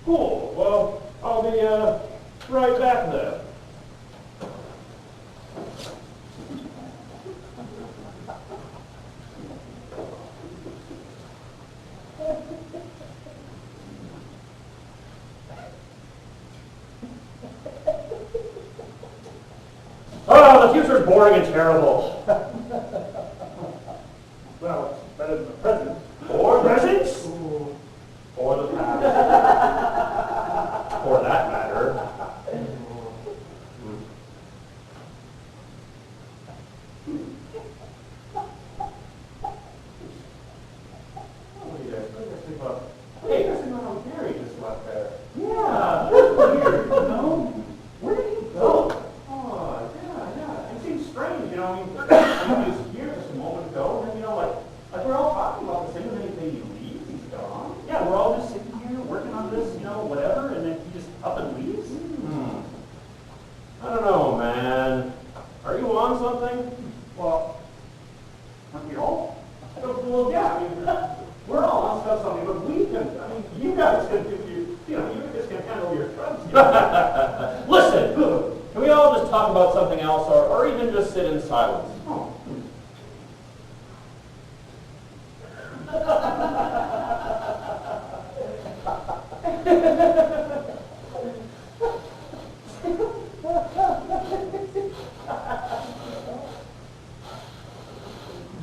Cool. Well, I'll be right back then. Oh, the future's boring and terrible. Well, it's better than the present. Or the Presents? Or the past. For that matter. What do you guys think about? Hey, you guys think about how Gary just left there? Yeah, that's weird, you know? Where did he go? Oh, yeah. It seems strange, you know. I mean, he was here just a moment ago, and then, you know, like we're all talking about this thing, and then he leaves, he's gone. Yeah, we're all just sitting here working on this, you know, whatever, and then he just up and leaves. I don't know, man. Are you on something? Well, aren't we all? Well, yeah, I mean, we're all on something, but we can, I mean, you guys can do, you know, you guys can handle your drugs. Listen, can we all just talk about something else, or even just sit in silence? Oh.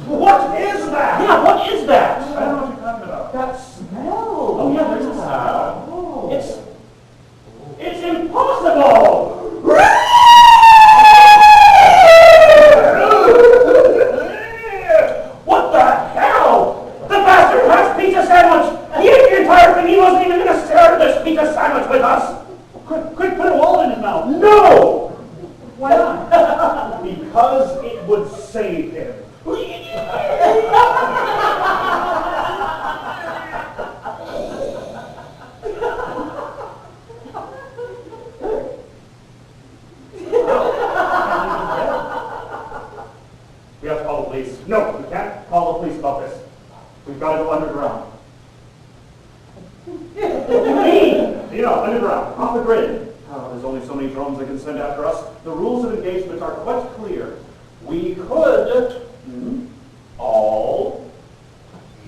What is that? Yeah, what is that? I don't know what you're talking about. That smell. Oh, yeah, there's a smell. Oh. It's impossible! What the hell? The bastard has pizza sandwich! He ate the entire thing! He wasn't even going to stare at this pizza sandwich with us! Quick, put a wallet in his mouth. No! Why not? Because it would save him. We have to call the police. No, we can't call the police about this. We've got to go underground. What do you mean? You know, underground, off the grid. There's only so many drones that can send after us. The rules of engagement are quite clear. We could all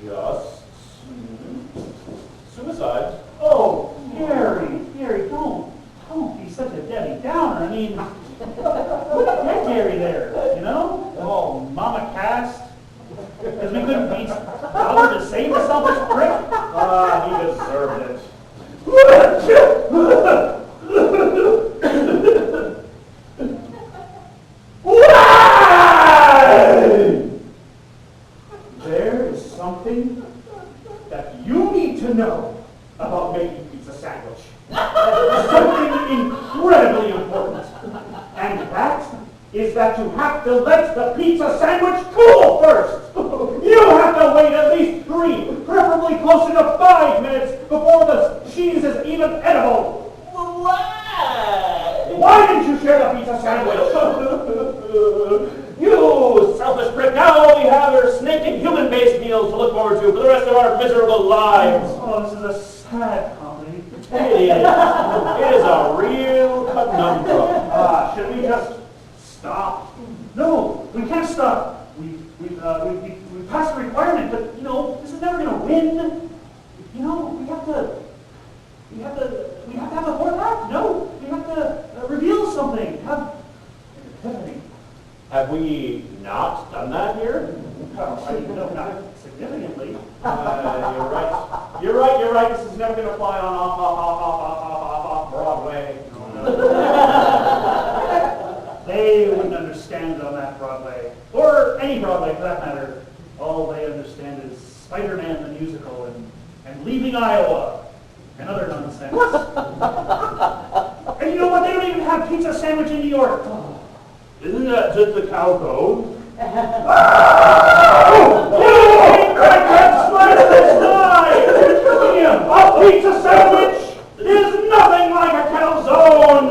just suicide. Oh, Gary, don't be such a Debbie Downer. I mean, look at Gary there, you know? Oh, Mama Cast. Because we couldn't beat Dollar to save the selfish prick. He deserved it. There is something that you need to know about making pizza sandwich. Something incredibly important. And that is that you have to let the pizza sandwich cool first. You have to wait at least 3, preferably closer to 5 minutes before the cheese is even edible. Why didn't you share the pizza sandwich? You selfish prick! Now all we have are snake and human-based meals to look forward to for the rest of our miserable lives. Oh, this is a sad comedy. It is. It is a real conundrum. Should we just stop? No, we can't stop. We passed the requirement, but you know, this is never going to win. You know, we have to have a fourth act. No, we have to reveal something. Have epiphany. Have we not done that here? Well, I mean, no, not significantly. You're right. This is never going to fly on off Broadway. They wouldn't understand on that Broadway, or any Broadway for that matter. All they understand is Spider-Man the musical and Leaving Iowa and other nonsense. And you know what? They don't even have pizza sandwich in New York. Isn't that just the cow code? A pizza sandwich is nothing like a calzone.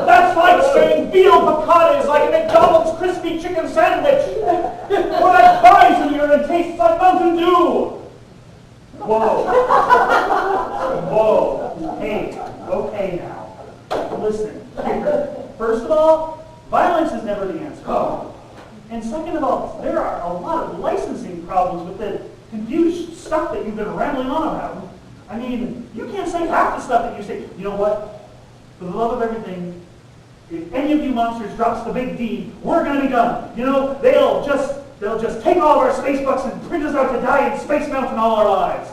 That's like saying veal piccata is like a McDonald's crispy chicken sandwich, or that fries in urine tastes like Mountain Dew. Whoa. Hey, okay now. Listen, here. First of all, violence is never the answer. And second of all, there are a lot of licensing problems with the confused stuff that you've been rambling on about. I mean, you can't say half the stuff that you say. You know what? For the love of everything, if any of you monsters drops the big D, we're gonna be done. You know, they'll just take all of our space bucks and print us out to die in Space Mountain all our lives.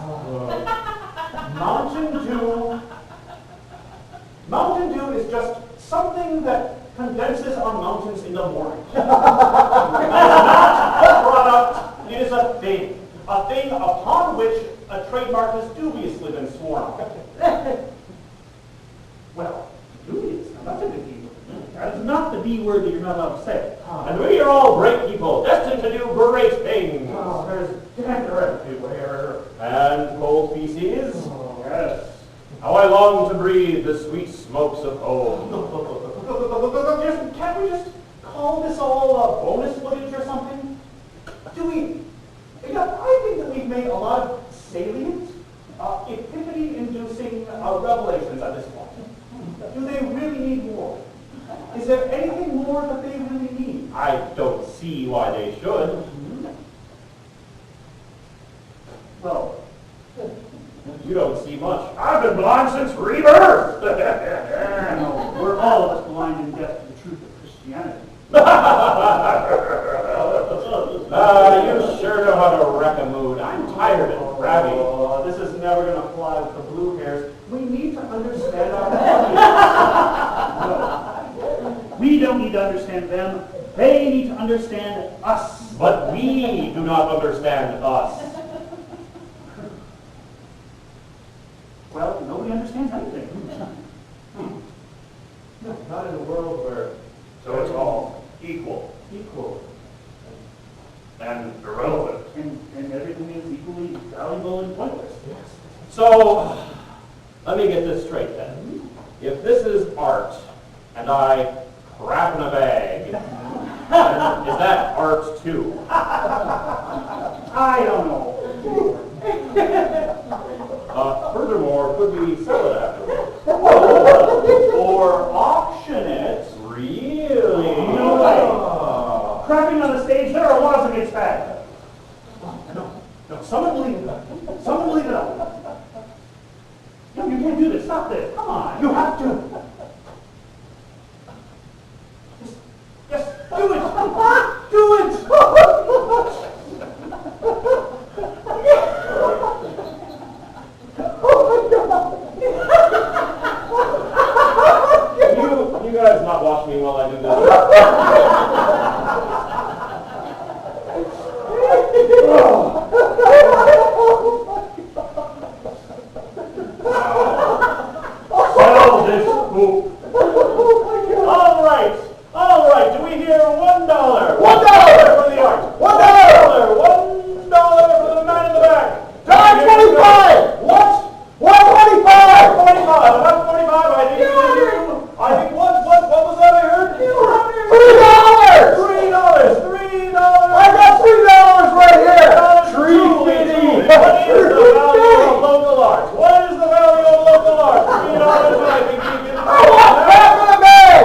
Mountain Dew is just something that condenses our mountains in the morning. It is not a product, it is a thing upon which a trademark has dubiously been sworn on. Well, dubious, now that's a good D word. That is not the D word that you're not allowed to say. And we are all great people, destined to do great things. There's dander everywhere. And cold feces. Yes. How I long to breathe the sweet smokes of home. Can't we just call this all bonus footage or something? I think that we've made a lot of salient, epiphany-inducing revelations at this point. Do they really need more? Is there anything more that they really need? I don't see why they should. Well, You don't see much. I've been blind since rebirth. No, we're all of us blind and deaf to the truth of Christianity. You sure know how to wreck a mood. I'm tired and crabby. Oh, this is never going to fly with the blue hairs. We need to understand our audience. No. We don't need to understand them. They need to understand us. But we do not understand us. Well, nobody understands anything. Not in a world where So it's all equal and irrelevant. And everything is equally valuable and pointless. So, let me get this straight then. If this is art, and I crap in a bag, then is that art too? I don't know. Furthermore, could we sell it afterwards? Or auction it. Really? No way. Crapping on the stage, there are laws against that. No, someone leave it up. Someone leave it up. No, you can't do this. Stop this. Come on. You have to. Just do it. Do it. You guys not watch me while I do this. Sell this poop. All right. Do we hear $1? $1 for the art. $1 for the man in the back. $1.25. What? $1.25. 45. About 45. I think what was that I heard? $3. $3. I got $3 right here. Truly. What is the value of local art? What is the value of local art? $3. I think you can. I want half of the bag.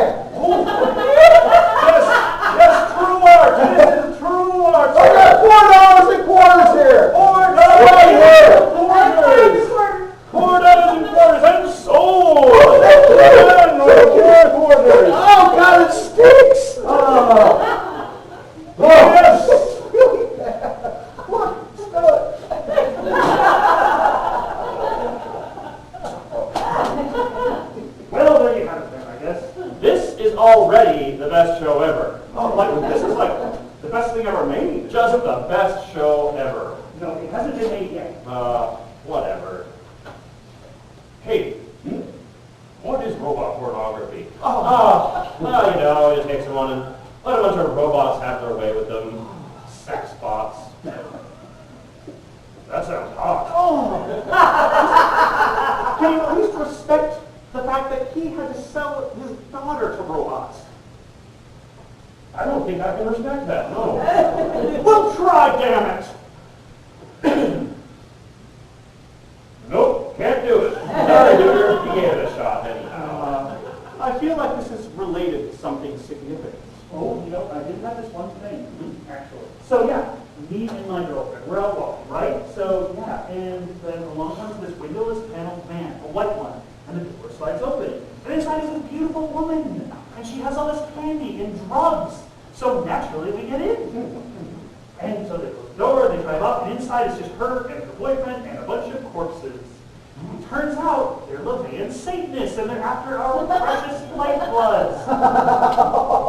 Yes, true art. This is true art. I got $4 and quarters here. $4 Right here. $4 and sold. Thank you. And more quarters. Oh God, it stinks. Yes. Really bad. Look, smell it. Well, there you have it then, I guess. This is already the best show ever. This is like the best thing ever made. Just the best show ever. No, it hasn't been made yet. Whatever. Hey, what is robot pornography? You just take someone and let a bunch of robots have their way with them. Sex bots. That sounds hot. Can you at least respect the fact that he had to sell his daughter to robots? I don't think I can respect that, no. Well, try, damn it. Nope, can't do it. Sorry, Duder, you gave it a shot anyhow. I feel like this is related to something significant. Oh, I did have this one thing, actually. So yeah, me and my girlfriend, we're out walking, right? So yeah, and then along comes this windowless panel van, a white one, and the door slides open. And inside is this beautiful woman. and she has all this candy and drugs. So naturally we get in. And so they close the door, they drive up, and inside is just her and her boyfriend and a bunch of corpses. Turns out they're Levian Satanists and they're after our precious lifebloods.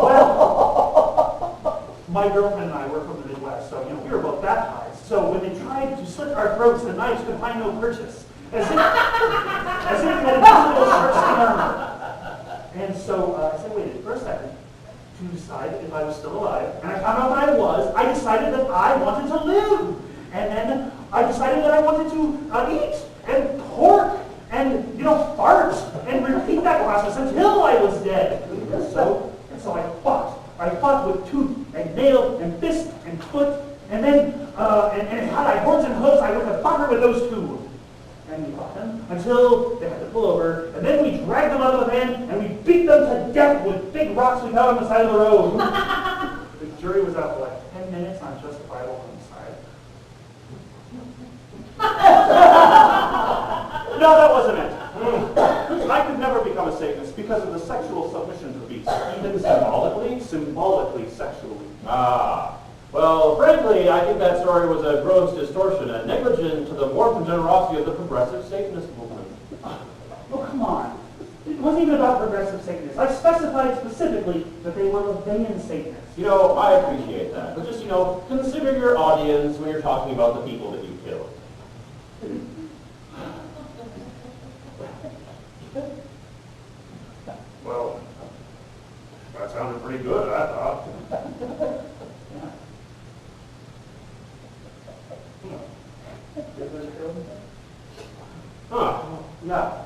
Well, my girlfriend and I were from the Midwest, so we were both baptized. So when they tried to slit our throats, the knives could find no purchase, as if it had invisible sharp skin armor. And so I said, waited for a second to decide if I was still alive, and I found out that I was. I decided that I wanted to live, and then I decided that I wanted to eat and pork and fart and repeat that process until I was dead. So I fought. I fought with tooth and nail and fist and foot, and then and had I horns and hooves, I would have fought her with those two. And we fought them until they had to pull over, and then we dragged them out of the van and we beat them to death with big rocks we found on the side of the road. The jury was out for like 10 minutes on justifiable homicide. No, that wasn't it. I could never become a Satanist because of the sexual submission to beasts, even symbolically, sexually. Ah. Well, frankly, I think that story was a gross distortion and negligent to the warmth and generosity of the progressive Satanist movement. Oh, come on. It wasn't even about progressive Satanists. I specified specifically that they were Levian Satanists. I appreciate that. But just, consider your audience when you're talking about the people that you killed. Well, that sounded pretty good, I thought. Huh. Yeah.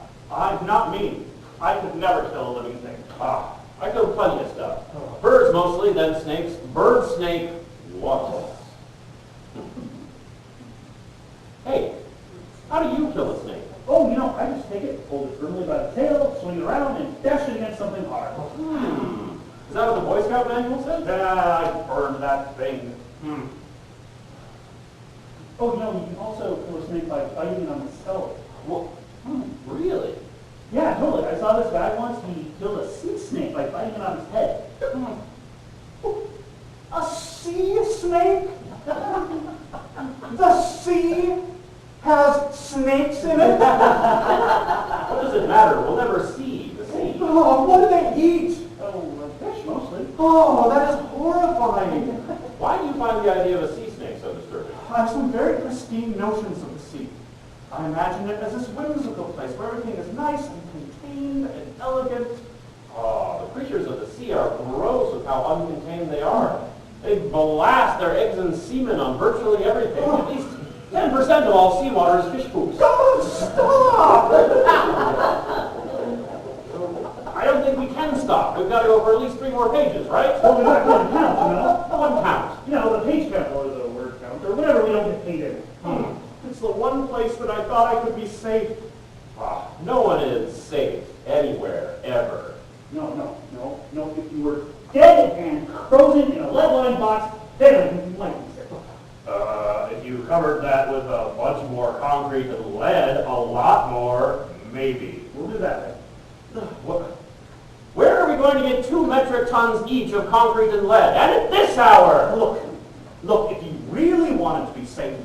Not me. I could never kill a living thing. I killed plenty of stuff. Birds mostly, then snakes. Bird, snake, what? Hey, how do you kill a snake? Oh, I just take it, hold it firmly by the tail, swing it around, and dash it against something hard. Is that what the Boy Scout manual says? Yeah, I burned that thing. Oh, you can also kill a snake by biting it on the skull. Well, really? Yeah, totally. I saw this guy once, he killed a sea snake by biting it on his head. A sea snake? The sea has snakes in it? What does it matter? We'll never see the sea. Oh, what do they eat? Oh, fish mostly. Oh, that is horrifying. Why do you find the idea of a sea snake so disturbing? I have some very pristine notions of the sea. I imagine it as this whimsical place where everything is nice and contained and elegant. Oh, the creatures of the sea are gross with how uncontained they are. They blast their eggs and semen on virtually everything. At least 10% of all seawater is fish poops. God, stop! I don't think we can stop. We've got to go for at least 3 more pages, right? Well, we're not going to count, One count. the page count or the word count or whatever we don't get paid in. It's the one place that I thought I could be safe. No one is safe anywhere, ever. No. If you were dead and frozen in a lead-lined box, then you might be safe. If you covered that with a bunch more concrete and lead, a lot more, maybe. We'll do that then. Where are we going to get 2 metric tons each of concrete and lead? And at this hour! Look, if you really wanted to be safe,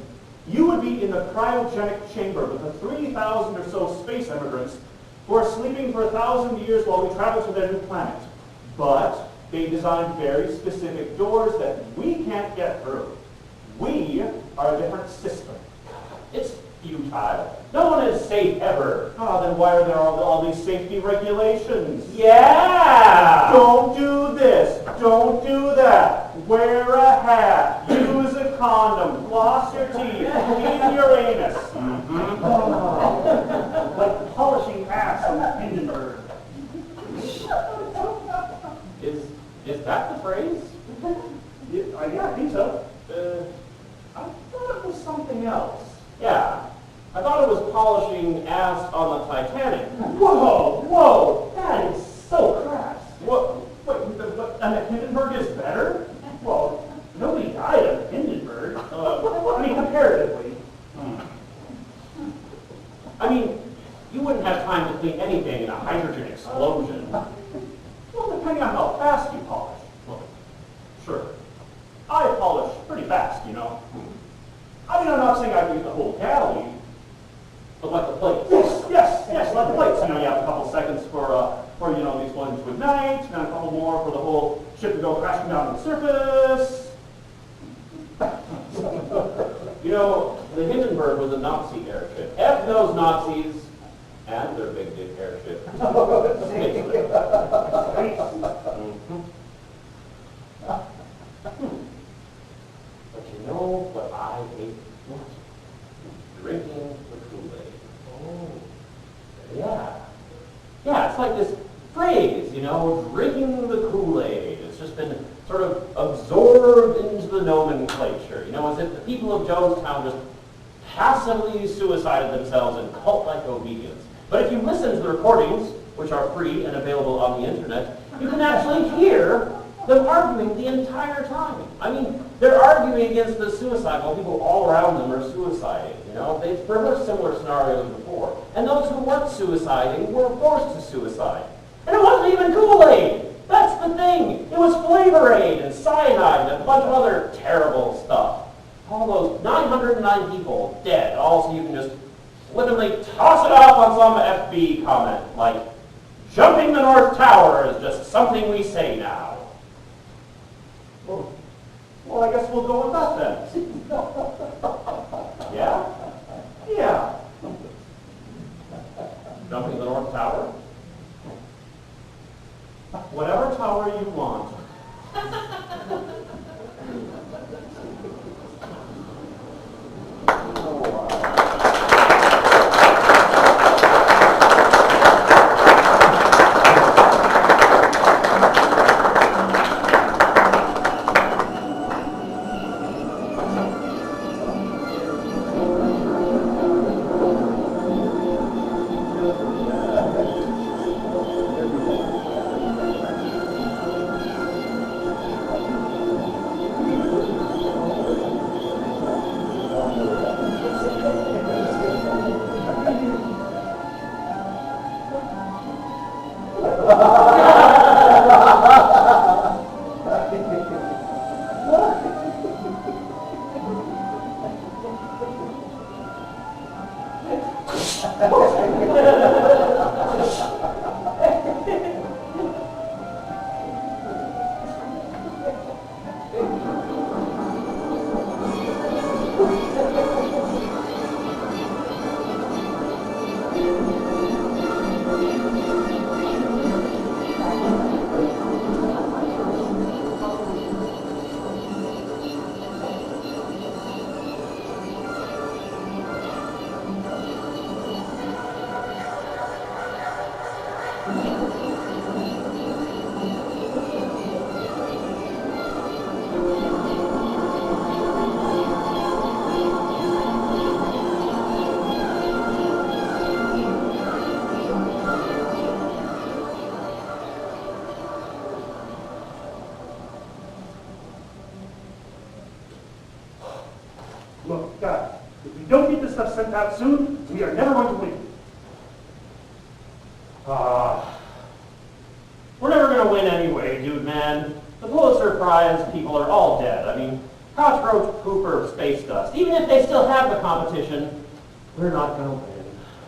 you would be in the cryogenic chamber with the 3,000 or so space immigrants who are sleeping for 1,000 years while we travel to their new planet. But they designed very specific doors that we can't get through. We are a different system. It's futile. No one is safe ever. Then why are there all these safety regulations? Yeah! Don't do this. Don't do that. Wear a hat. Use a condom. Floss your teeth. Clean your anus. Like polishing ass on the Hindenburg. Is that the phrase? Yeah, I think so. I thought it was something else. Yeah. I thought it was polishing ass on the Titanic. Whoa, that is so crass. What? Wait, and the Hindenburg is better? Well, nobody died of Hindenburg. Comparatively. You wouldn't have time to clean anything in a hydrogen explosion. Well, the depending on how fast you polish. Well, Sure. I polish pretty fast, you know. I mean, I'm not saying I can get the whole galley. but like the plates. Yes, like the plates. You know, you have a couple seconds for you know, the explosion to ignite, and then a couple more for the whole ship to go crashing down to the surface. You know, the Hindenburg was a Nazi airship. F those Nazis and their big dick airship. But you know what I hate most? Drinking the Kool-Aid. Oh. Yeah. Yeah, it's like this phrase, you know, drinking the Kool-Aid. It's just been sort of absorbed into the nomenclature, you know, as if the people of Jonestown just passively suicided themselves in cult-like obedience. But if you listen to the recordings, which are free and available on the internet, you can actually hear them arguing the entire time. I mean, they're arguing against the suicide while people all around them are suiciding, you know. They've rehearsed similar scenarios before. And those who weren't suiciding were forced to suicide. And it wasn't even Kool-Aid. That's the thing. It was Flavor Aid and cyanide and a bunch of other terrible stuff. All those 909 people dead, all so you can just flippantly toss it off on some FB comment, like, jumping the North Tower is just something we say now. Well, I guess we'll go with that then. Yeah? Yeah. Jumping the North Tower? Whatever tower you want. Look, guys, if we don't get this stuff sent out soon, we are never going to win. We're never going to win anyway, dude, man. The Pulitzer Prize people are all dead. I mean, cockroach, pooper, space dust. Even if they still have the competition, we're not going to win.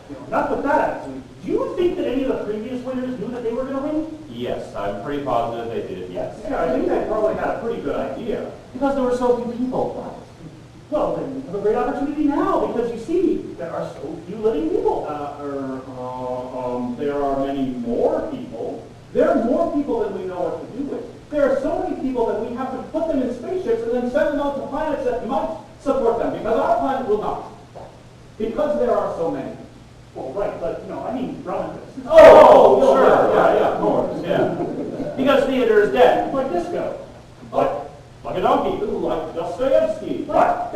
You know, not with that attitude. Do you think that any of the previous winners knew that they were going to win? Yes, I'm pretty positive they did, yes. Yeah, I think they probably had a pretty good idea. Because there were so few people. Well, then you have a great opportunity now because you see there are so few living people. There are many more people. There are more people than we know what to do with. There are so many people that we have to put them in spaceships and then send them out to planets that might support them, because our planet will not. Because there are so many. Well, right, but you know, I mean, relatives. Oh, sure. Yeah, of course, yeah. Because theater is dead. Like disco. Like a donkey. Ooh, like Dostoevsky. What?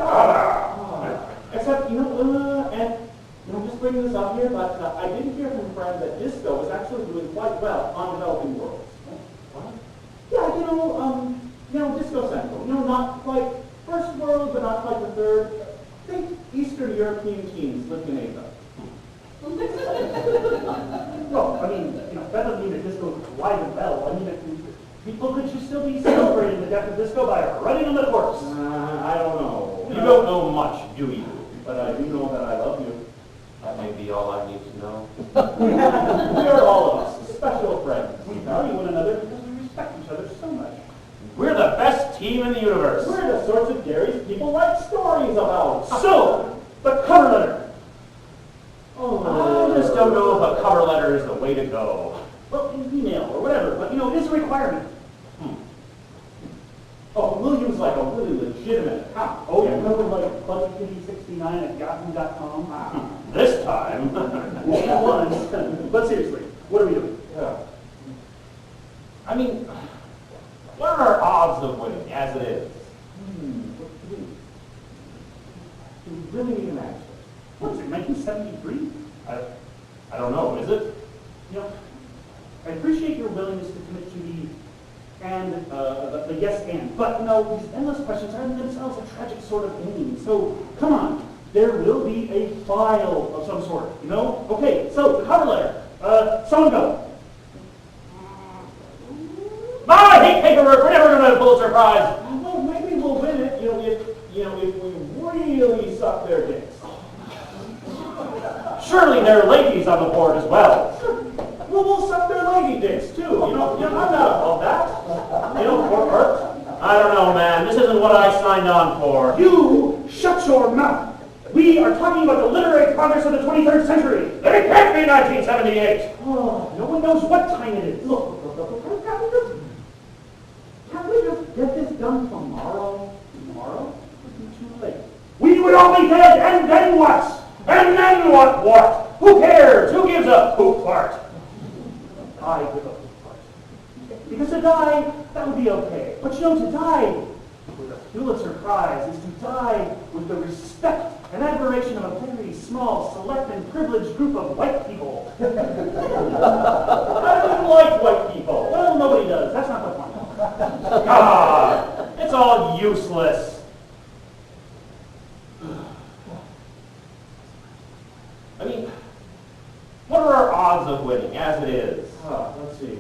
Except, you know, and I'm just bringing this up here, but I did hear from a friend that disco is actually doing quite well on developing worlds. What? Yeah, you know, Disco Central. You know, not quite first world, but not quite the third. Think Eastern European teens living in Asia. Well, I mean, you know, that doesn't mean that disco is alive and well. I mean, people could just still be celebrating the death of disco by running on the corpse. I don't know. You don't know much, do you? But I do know that I love you. That may be all I need to know. We are all of us special friends. We value one another because we respect each other so much. We're the best team in the universe. We're the sorts of Garys people write stories about. So, the cover letter. I just don't know if a cover letter is the way to go. Well, in email or whatever, but you know, it is a requirement. Oh, we'll use like a really legitimate account. Oh, yeah, remember like BuddyKitty69 at yahoo.com? This time. Yeah, once. But seriously, what are we doing? Yeah. I mean, what are our odds of winning as it is? What to do? We really need an answer. What is it, 1973? I don't know, is it? You know, I appreciate your willingness to commit to the yes and, but you know, these endless questions are in themselves a tragic sort of game. So, come on, there will be a file of some sort, you know? Okay, so the cover letter. Someone go. I hate paperwork. We're never going to have a Pulitzer Prize. Well, maybe we'll win it, if we really suck their dicks. Surely there are ladies on the board as well. Well, we'll suck their lady dicks too. I'm not above that. I don't know, man. This isn't what I signed on for. You shut your mouth. We are talking about the literary progress of the 23rd century. Then it can't be 1978. Oh, no one knows what time it is. Look, Can't we just get this done tomorrow? Tomorrow? Would be too late. we would all be dead, and then what? And then what? What? Who cares? Who gives a poop fart? I give up this part. Because to die, that would be okay. But you know, to die with a Pulitzer Prize is to die with the respect and admiration of a very small, select, and privileged group of white people. I don't even like white people. Well, nobody does. That's not the point. God, it's all useless. I mean, what are our odds of winning as it is? Let's see.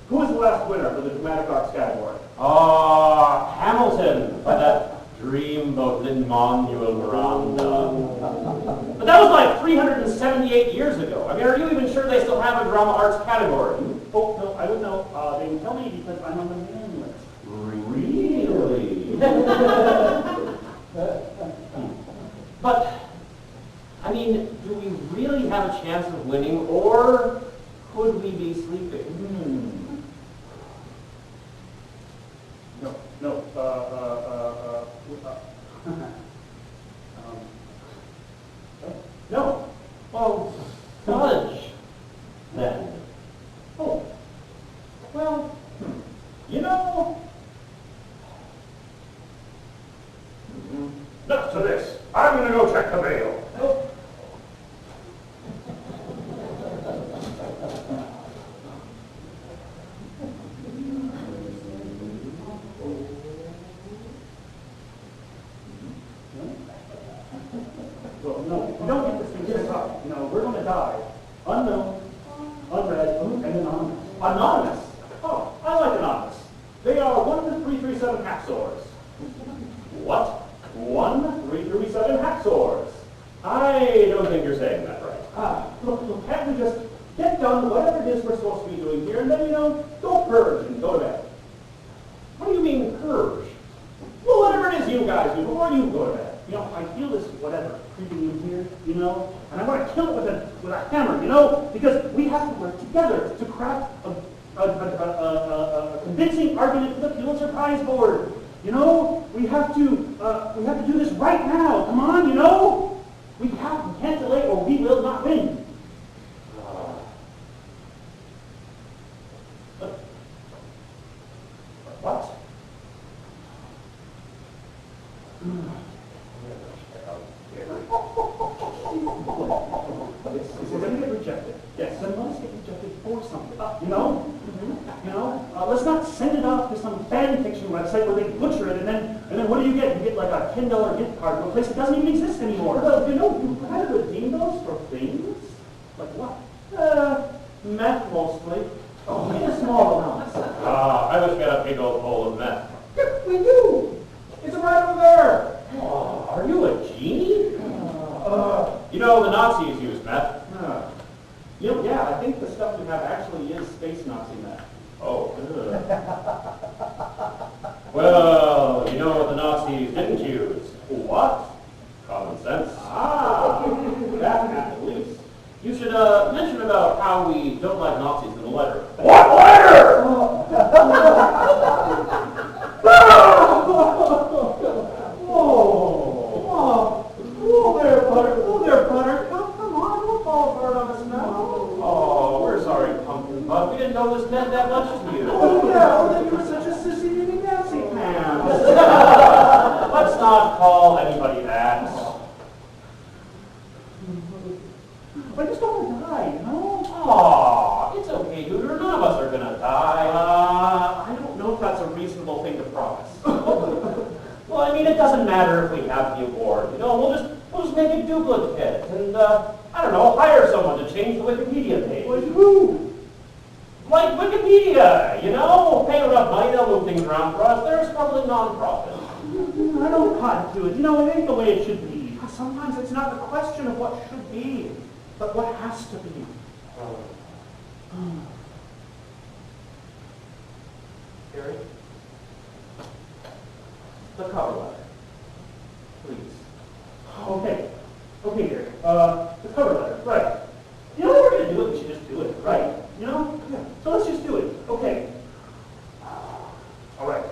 Who was the last winner for the Dramatic Arts category? Hamilton, by that dreamboat Lin-Manuel Miranda. But that was like 378 years ago. I mean, are you even sure they still have a drama arts category? Oh, no, I would know. They can tell me because I'm on the mailing list. Really? But, I mean, do we really have a chance of winning, or could we be sleeping? No. No. Well, fudge, then. Oh. Well, you know. Enough to this. I'm going to go check the mail. Well, no, if we don't get this thing sent up, you know, we're going to die. Unknown, unread, and anonymous. Anonymous. Oh, I like anonymous. They are 1-337 hacksaws. What? 1-337 hacksaws. I don't think you're saying that right. Look, can't we just get done whatever it is we're supposed to be doing here, and then, go purge and go to bed? What do you mean, purge? Well, whatever it is you guys do before you go to bed. You know, I feel this whatever creeping in here, and I want to kill it with a hammer, because we have to work together to craft a convincing argument for the Pulitzer Prize board. We have to do this right now. Come on, we can't delay or we will not win. What? It's going to get rejected. Yes. Then let's get rejected for something. Let's not send it off to some fan fiction website where they butcher it, and then what do you get? You get like a $10 gift card to a place that doesn't even exist anymore. Well, you kind of redeem those for things. Like what? Meth You know, the Nazis used meth. You know, yeah, I think the stuff we have actually is space Nazi meth. Oh. Well, you know what the Nazis didn't use? What? Common sense. Ah, that at least. You should mention about how we don't like Nazis in the letter. What letter? Oh, there, Butter. Oh, there, Butter. Come on, don't fall apart on us now. Oh, we're sorry, Pumpkin Bug. We didn't know this meant that much to you. Oh, yeah, oh, then you were such a sissy Minnie Nancy fan. Let's not call anybody that. I just don't want to die, you know? Aw, it's okay, Hooter. None of us are gonna die. I don't know if that's a reasonable thing to promise. Well, I mean, it doesn't matter if we have the award. You know, we'll just make a duplicate and, I don't know, hire someone to change the Wikipedia page. Like who? Like Wikipedia, you know? Pay enough money, they'll move things around for us. They're a struggling nonprofit. I don't want to do it. You know, it ain't the way it should be. Sometimes it's not a question of what should be, but what has to be. Gary? The cover letter. Please. Okay. Okay, Gary. The cover letter, right. You know, if we're going to do it, we should just do it, right? You know? Yeah. So let's just do it. Okay. All right.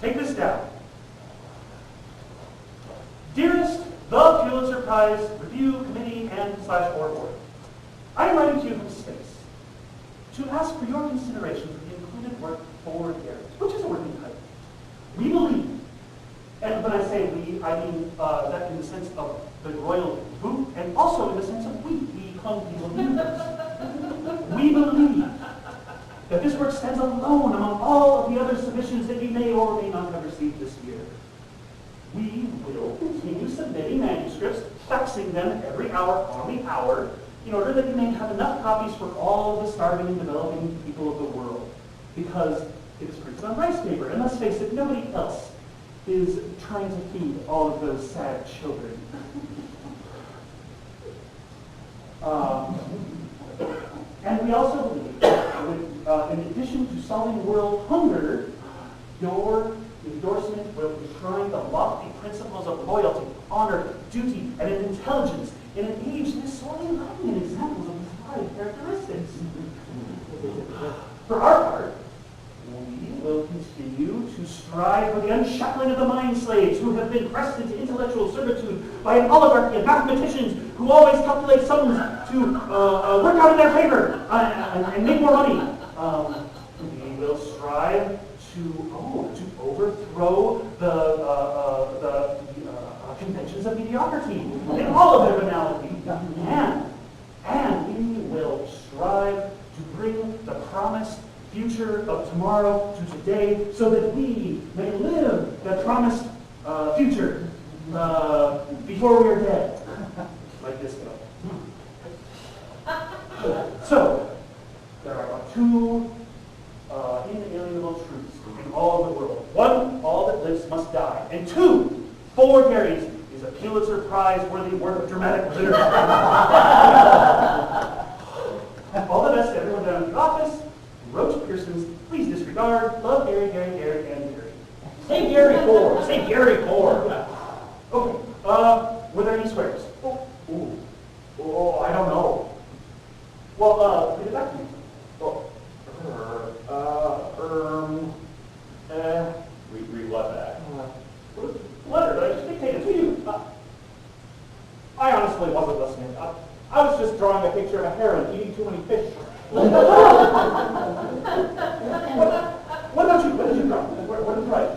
Take this down. Dearest, the Pulitzer Prize Review Committee and / board. I am writing to you from space to ask for your consideration for the included work for Gary, which is a working title. We believe, and when I say we, I mean that in the sense of the royal boot, and also in the sense of we colonial universe. We believe that this work stands alone among all of the other submissions that you may or may not have received this year. We will continue submitting manuscripts, faxing them every hour on the hour, in order that you may have enough copies for all the starving and developing people of the world. Because it is printed on rice paper, and let's face it, nobody else is trying to feed all of those sad children. And we also believe that in addition to solving world hunger, your endorsement will enshrine the lofty principles of loyalty, honor, duty, and intelligence in an age that is sorely lacking in examples of these five characteristics. For our part, we will continue to strive for the unshackling of the mind slaves who have been pressed into intellectual servitude by an oligarchy of mathematicians who always calculate sums to work out in their favor and make more money. We will strive to overthrow the conventions of mediocrity in all of their banality, and we will strive to bring the promised future of tomorrow to today so that we may live that promised future before we are dead. Like this go. So, there are two inalienable truths in all of the world. One, all that lives must die. And two, 4 Garys is a Pulitzer Prize-worthy work of dramatic literature. All the best to everyone down in the office. Roach Pearsons, please disregard. Love Gary, Gary, Gary, and Gary. Say Gary Ford. Say Gary Ford. Okay. Were there any swears? Oh, I don't know. Well, read it back to me. Read what back? Letter that I just dictated to you. I honestly wasn't listening. I was just drawing a picture of a heron eating too many fish. What about you? What did you draw? What did you write?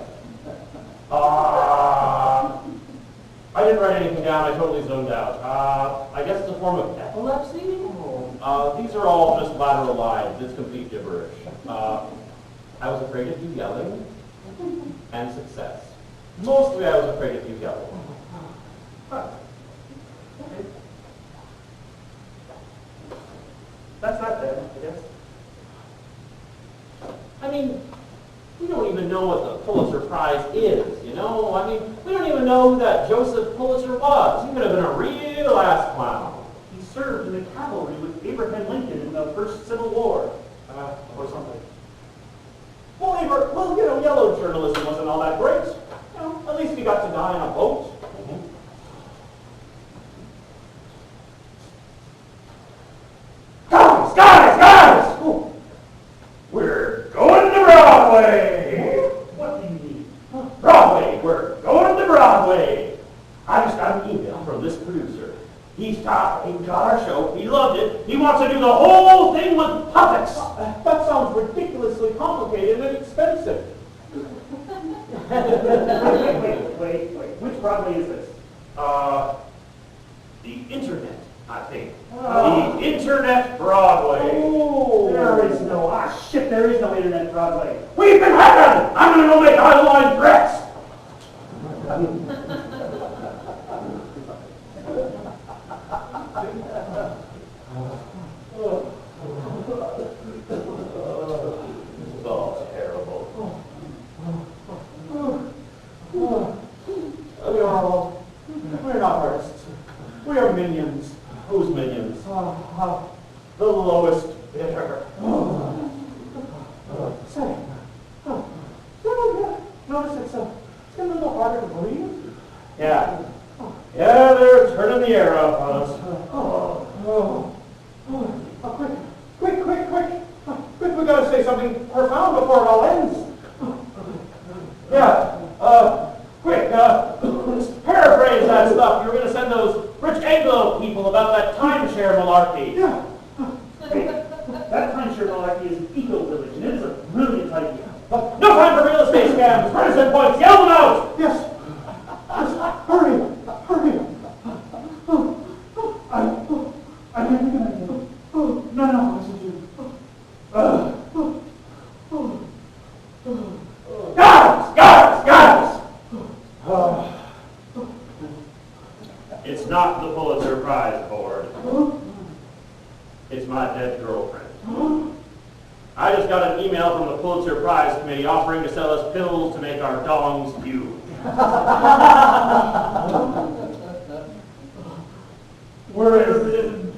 I didn't write anything down. I totally zoned out. I guess it's a form of epilepsy? These are all just lateral lines. It's complete gibberish. I was afraid of you yelling and success. Mostly I was afraid of you yelling. Huh. Okay. That's that then, I guess. I mean, we don't even know what the Pulitzer Prize is, you know? I mean, we don't even know who that Joseph Pulitzer was. He could have been a real producer. He got our show. He loved it. He wants to do the whole thing with puppets. That sounds ridiculously complicated and expensive. Wait. Which Broadway is this? The internet, I think. The Internet Broadway. There is no, there is no Internet Broadway. We've been hackered! I'm gonna go make online threats! Oh, terrible. We're not artists. We are minions. Who's minions? The lowest bidder. Say, notice it's a little harder to breathe. Yeah. Yeah, they're turning the air up on us. Quick, we gotta say something profound before it all ends. Yeah, quick, paraphrase that stuff. You were gonna send those rich Anglo people about that timeshare malarkey. Yeah. Hey, that timeshare malarkey is an eco-village, and it is a brilliant idea. No time for real estate scams. Partisan points. Yell them out. Yes. Hurry. I'm never gonna do it. No, listen to you. Guys! It's not the Pulitzer Prize board. It's my dead girlfriend. I just got an email from the Pulitzer Prize Committee offering to sell us pills to make our dongs huge. We're